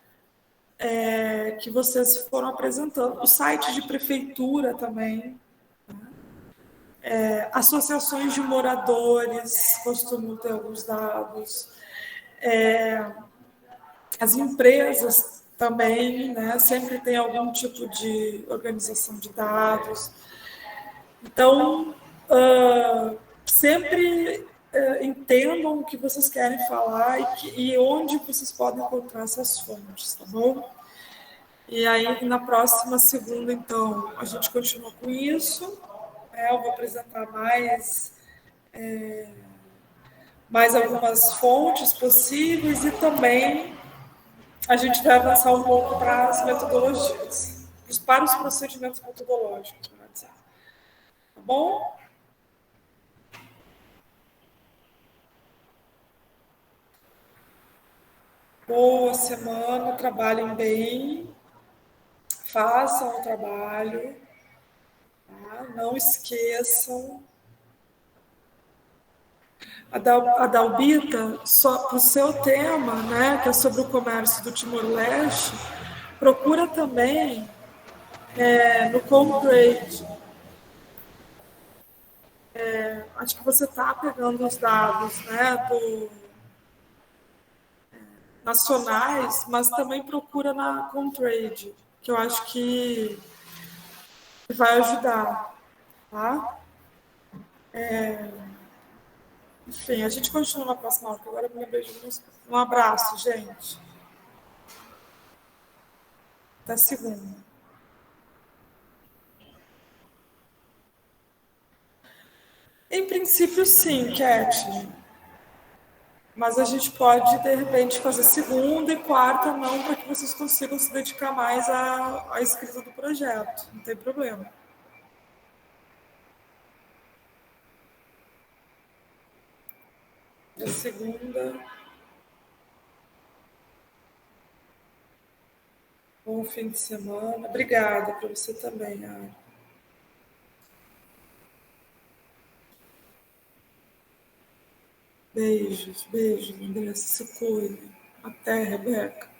Que vocês foram apresentando. O site de prefeitura também. Associações de moradores costumam ter alguns dados. As empresas também, né? Sempre tem algum tipo de organização de dados. Então, sempre entendam o que vocês querem falar e onde vocês podem encontrar essas fontes, tá bom? E aí, na próxima segunda, então, a gente continua com isso. Eu vou apresentar mais algumas fontes possíveis e também a gente vai avançar um pouco para as metodologias, para os procedimentos metodológicos, tá bom? Boa semana, trabalhem bem, façam o trabalho, tá? Não esqueçam. A Dalbita, só o seu tema, né, que é sobre o comércio do Timor-Leste, procura também no Comtrade. Acho que você está pegando os dados, né, nacionais, mas também procura na Comtrade, que eu acho que vai ajudar, tá? Enfim, a gente continua na próxima aula, que agora eu me lembrei de umas coisas. Um abraço, gente. Até segunda. Em princípio, sim, Cat. Mas a gente pode, de repente, fazer segunda e quarta, não, para que vocês consigam se dedicar mais à escrita do projeto. Não tem problema. Na segunda. Bom fim de semana. Obrigada para você também, Ari. Beijos, beijos, Andressa. Se cuide. Até, Rebeca.